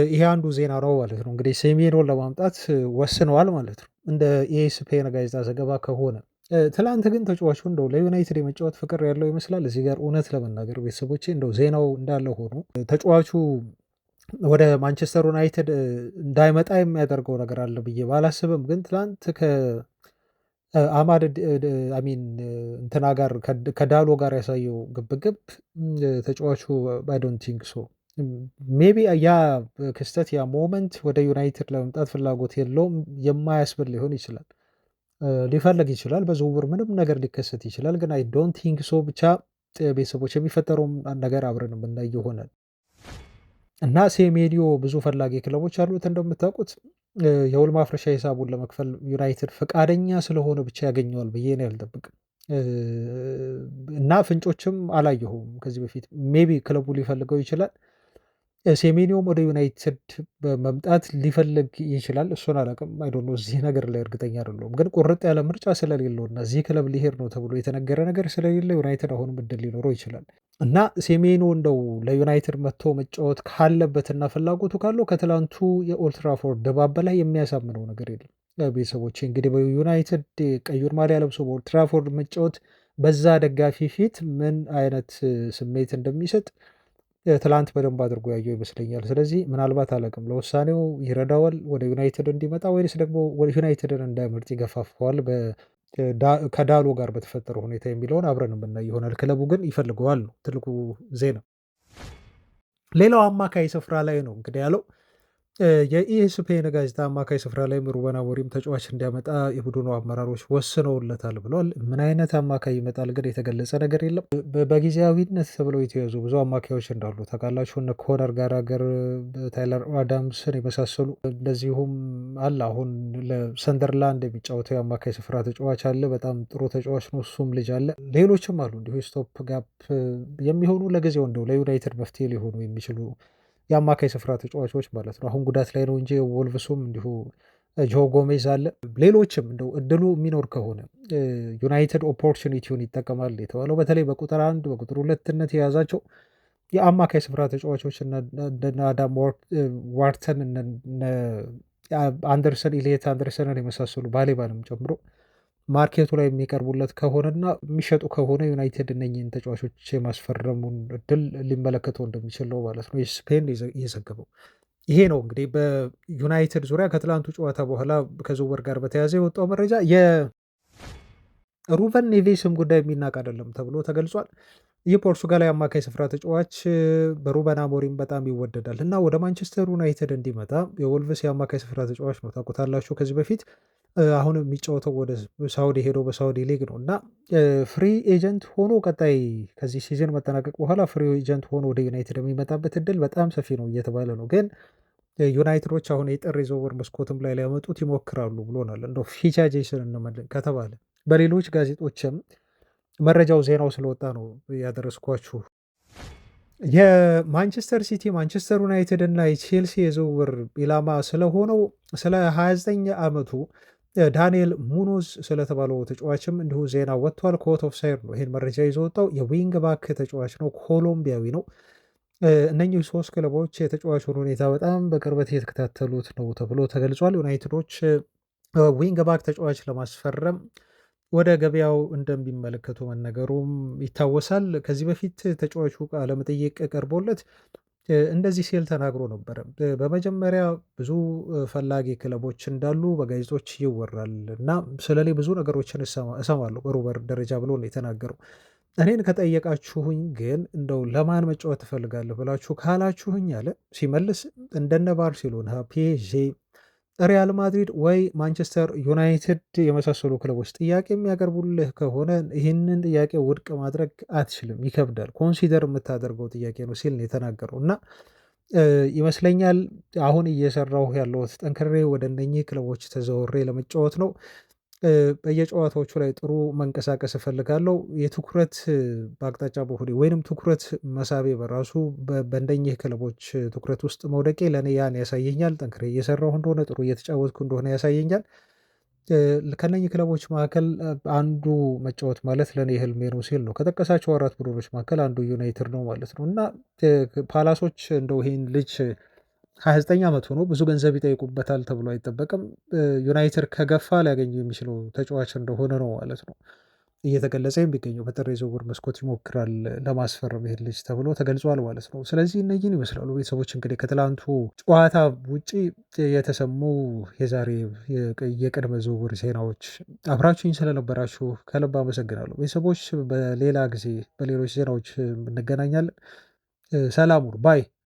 ይሄ አንዱ ዜና ነው ማለት ነው። እንግዲህ ሴሜኒዮን ለማምጣት ወስነዋል ማለት ነው እንደ ኢኤስፒኤን ጋዜጣ ዘገባ ከሆነ። ትላንት ግን ተጫዋቹ እንደው ለዩናይትድ የመጫወት ፍቅር ያለው ይመስላል። እዚህ ጋር እውነት ለመናገር ቤተሰቦቼ እንደው ዜናው እንዳለ ሆኖ ተጫዋቹ ወደ ማንቸስተር ዩናይትድ እንዳይመጣ የሚያደርገው ነገር አለ ብዬ ባላስብም፣ ግን ትላንት ከአማድ አሚን እንትና ጋር ከዳሎ ጋር ያሳየው ግብግብ ተጫዋቹ አይ ዶንት ቲንክ ሶ ሜቢ ያ ክስተት ያ ሞመንት ወደ ዩናይትድ ለመምጣት ፍላጎት የለውም የማያስብል ሊሆን ይችላል። ሊፈልግ ይችላል። በዝውውር ምንም ነገር ሊከሰት ይችላል። ግን አይ ዶንት ቲንክ ሶ ብቻ ቤተሰቦች የሚፈጠረውን ነገር አብረን የምናይ ይሆናል እና ሴሜኒዮ ብዙ ፈላጊ ክለቦች አሉት እንደምታውቁት። የውል ማፍረሻ ሂሳቡን ለመክፈል ዩናይትድ ፈቃደኛ ስለሆነ ብቻ ያገኘዋል ብዬ ነው ያልጠብቅም እና ፍንጮችም አላየሁም ከዚህ በፊት ሜቢ ክለቡ ሊፈልገው ይችላል። ሴሜኒዮም ወደ ዩናይትድ በመምጣት ሊፈልግ ይችላል። እሱን አላውቅም። አይ ዶንት ኖ እዚህ ነገር ላይ እርግጠኛ አይደለሁም። ግን ቁርጥ ያለ ምርጫ ስለሌለው እና እዚህ ክለብ ሊሄድ ነው ተብሎ የተነገረ ነገር ስለሌለ ዩናይትድ አሁንም እድል ሊኖረው ይችላል እና ሴሜኒዮ እንደው ለዩናይትድ መጥቶ መጫወት ካለበትና ፍላጎቱ ካለው ከትላንቱ የኦልድ ትራፎርድ ድባብ በላይ የሚያሳምነው ነገር የለም። ቤተሰቦች እንግዲህ በዩናይትድ ቀዩን ማሊያ ለብሶ በኦልድ ትራፎርድ መጫወት በዛ ደጋፊ ፊት ምን አይነት ስሜት እንደሚሰጥ ትላንት በደንብ አድርጎ ያየው ይመስለኛል። ስለዚህ ምናልባት አላውቅም ለውሳኔው ይረዳዋል ወደ ዩናይትድ እንዲመጣ ወይስ ደግሞ ወደ ዩናይትድን እንዳይመርጥ ይገፋፈዋል ከዳሎ ጋር በተፈጠረው ሁኔታ የሚለውን አብረን የምናይ ይሆናል። ክለቡ ግን ይፈልገዋል ነው ትልቁ ዜና። ሌላው አማካይ ስፍራ ላይ ነው እንግዲህ ያለው የኢኤስፒኤን ጋዜጣ አማካይ ስፍራ ላይ ሩበን አሞሪም ተጫዋች እንዲያመጣ የቡድኑ አመራሮች ወስነውለታል ብሏል። ምን አይነት አማካይ ይመጣል ግን የተገለጸ ነገር የለም። በጊዜያዊነት ተብለው የተያዙ ብዙ አማካዮች እንዳሉ ታውቃላችሁ። እነ ኮነር ጋራገር፣ ታይለር አዳምስን የመሳሰሉ እንደዚሁም አለ። አሁን ለሰንደርላንድ የሚጫወተው የአማካይ ስፍራ ተጫዋች አለ። በጣም ጥሩ ተጫዋች ነው። እሱም ልጅ አለ። ሌሎችም አሉ እንዲሁ ስቶፕ ጋፕ የሚሆኑ ለጊዜው እንደው ለዩናይትድ መፍትሄ ሊሆኑ የሚችሉ የአማካይ ስፍራ ተጫዋቾች ማለት ነው። አሁን ጉዳት ላይ ነው እንጂ ወልቭሱም እንዲሁ ጆ ጎሜዝ አለ። ሌሎችም እንደው እድሉ የሚኖር ከሆነ ዩናይትድ ኦፖርቹኒቲውን ይጠቀማል የተባለው በተለይ በቁጥር 1 በቁጥር 2ነት የያዛቸው የአማካይ ስፍራ ተጫዋቾች እንደነ አዳም ዋርተን አንደርሰን ኢሊየት አንደርሰንን የመሳሰሉ ባሌባንም ጨምሮ ማርኬቱ ላይ የሚቀርቡለት ከሆነና የሚሸጡ ከሆነ ዩናይትድ እነኝህን ተጫዋቾች የማስፈረሙን እድል ሊመለከተው እንደሚችል ነው ማለት ነው ስፔን እየዘገበው። ይሄ ነው እንግዲህ በዩናይትድ ዙሪያ ከትላንቱ ጨዋታ በኋላ ከዝውውር ጋር በተያያዘ የወጣው መረጃ። የሩቨን ኔቬስም ጉዳይ የሚናቅ አይደለም ተብሎ ተገልጿል። ይህ ፖርቱጋላዊ አማካይ ስፍራ ተጫዋች በሩበን አሞሪም በጣም ይወደዳል እና ወደ ማንቸስተር ዩናይትድ እንዲመጣ የወልቭስ የአማካይ ስፍራ ተጫዋች ነው፣ ታውቁታላችሁ ከዚህ በፊት አሁን የሚጫወተው ወደ ሳውዲ ሄዶ በሳውዲ ሊግ ነው እና ፍሪ ኤጀንት ሆኖ ቀጣይ ከዚህ ሲዝን መጠናቀቅ በኋላ ፍሪ ኤጀንት ሆኖ ወደ ዩናይትድ የሚመጣበት እድል በጣም ሰፊ ነው እየተባለ ነው። ግን ዩናይትዶች አሁን የጥር የዝውውር መስኮትም ላይ ሊያመጡት ይሞክራሉ ብሎናል። እንደው ፊቻጄስን እንመልን ከተባለ በሌሎች ጋዜጦችም መረጃው ዜናው ስለወጣ ነው ያደረስኳችሁ። የማንቸስተር ሲቲ፣ ማንቸስተር ዩናይትድ እና የቼልሲ የዝውውር ኢላማ ስለሆነው ስለ 29 ዓመቱ ዳንኤል ሙኖዝ ስለተባለው ተጫዋችም እንዲሁ ዜና ወጥቷል። ኮት ኦፍ ሳይር ነው ይህን መረጃ ይዞ ወጣው። የዊንግ ባክ ተጫዋች ነው፣ ኮሎምቢያዊ ነው። እነኚህ 3 ክለቦች የተጫዋቹን ሁኔታ በጣም በቅርበት እየተከታተሉት ነው ተብሎ ተገልጿል። ዩናይትዶች ዊንግ ባክ ተጫዋች ለማስፈረም ወደ ገበያው እንደሚመለከቱ መነገሩም ይታወሳል። ከዚህ በፊት ተጫዋቹ ቃለ መጠይቅ ቀርቦለት እንደዚህ ሲል ተናግሮ ነበረ። በመጀመሪያ ብዙ ፈላጊ ክለቦች እንዳሉ በጋዜጦች ይወራል እና ስለኔ ብዙ ነገሮችን እሰማለሁ በሩበር ደረጃ ብሎ ነው የተናገረው። እኔን ከጠየቃችሁኝ ግን እንደው ለማን መጫወት ትፈልጋለህ ብላችሁ ካላችሁኝ አለ ሲመልስ እንደነ ባርሴሎና፣ ፒኤስጂ፣ ሪያል ማድሪድ ወይ ማንቸስተር ዩናይትድ የመሳሰሉ ክለቦች ጥያቄ የሚያቀርቡልህ ከሆነ ይህንን ጥያቄ ውድቅ ማድረግ አትችልም፣ ይከብዳል፣ ኮንሲደር የምታደርገው ጥያቄ ነው ሲል ነው የተናገረው። እና ይመስለኛል አሁን እየሰራሁ ያለሁት ጠንክሬ ወደ እነኚህ ክለቦች ተዘውሬ ለመጫወት ነው። በየጨዋታዎቹ ላይ ጥሩ መንቀሳቀስ እፈልጋለሁ። የትኩረት በአቅጣጫ በሁዴ ወይንም ትኩረት መሳቤ በራሱ በእንደኚህ ክለቦች ትኩረት ውስጥ መውደቄ ለእኔ ያን ያሳየኛል። ጠንክሬ እየሰራሁ እንደሆነ ጥሩ እየተጫወትኩ እንደሆነ ያሳየኛል። ከነኚህ ክለቦች መካከል አንዱ መጫወት ማለት ለእኔ ህልሜ ነው ሲል ነው ከጠቀሳቸው 4 ቡድኖች መካከል አንዱ ዩናይትድ ነው ማለት ነው። እና ፓላሶች እንደው ይህን ልጅ 29 ዓመት ሆኖ ብዙ ገንዘብ ይጠይቁበታል ተብሎ አይጠበቅም። ዩናይትድ ከገፋ ሊያገኙ የሚችለው ተጫዋች እንደሆነ ነው ማለት ነው እየተገለጸ የሚገኘው። በጥር የዝውውር መስኮት ይሞክራል ለማስፈረም ይሄን ልጅ ተብሎ ተገልጿል ማለት ነው። ስለዚህ እነዚህን ይመስላሉ ቤተሰቦች እንግዲህ ከትላንቱ ጨዋታ ውጪ የተሰሙ የዛሬ የቅድመ ዝውውር ዜናዎች። አብራችሁኝ ስለነበራችሁ ከልብ አመሰግናለሁ ቤተሰቦች። በሌላ ጊዜ በሌሎች ዜናዎች እንገናኛለን። ሰላም ሁኑ ባይ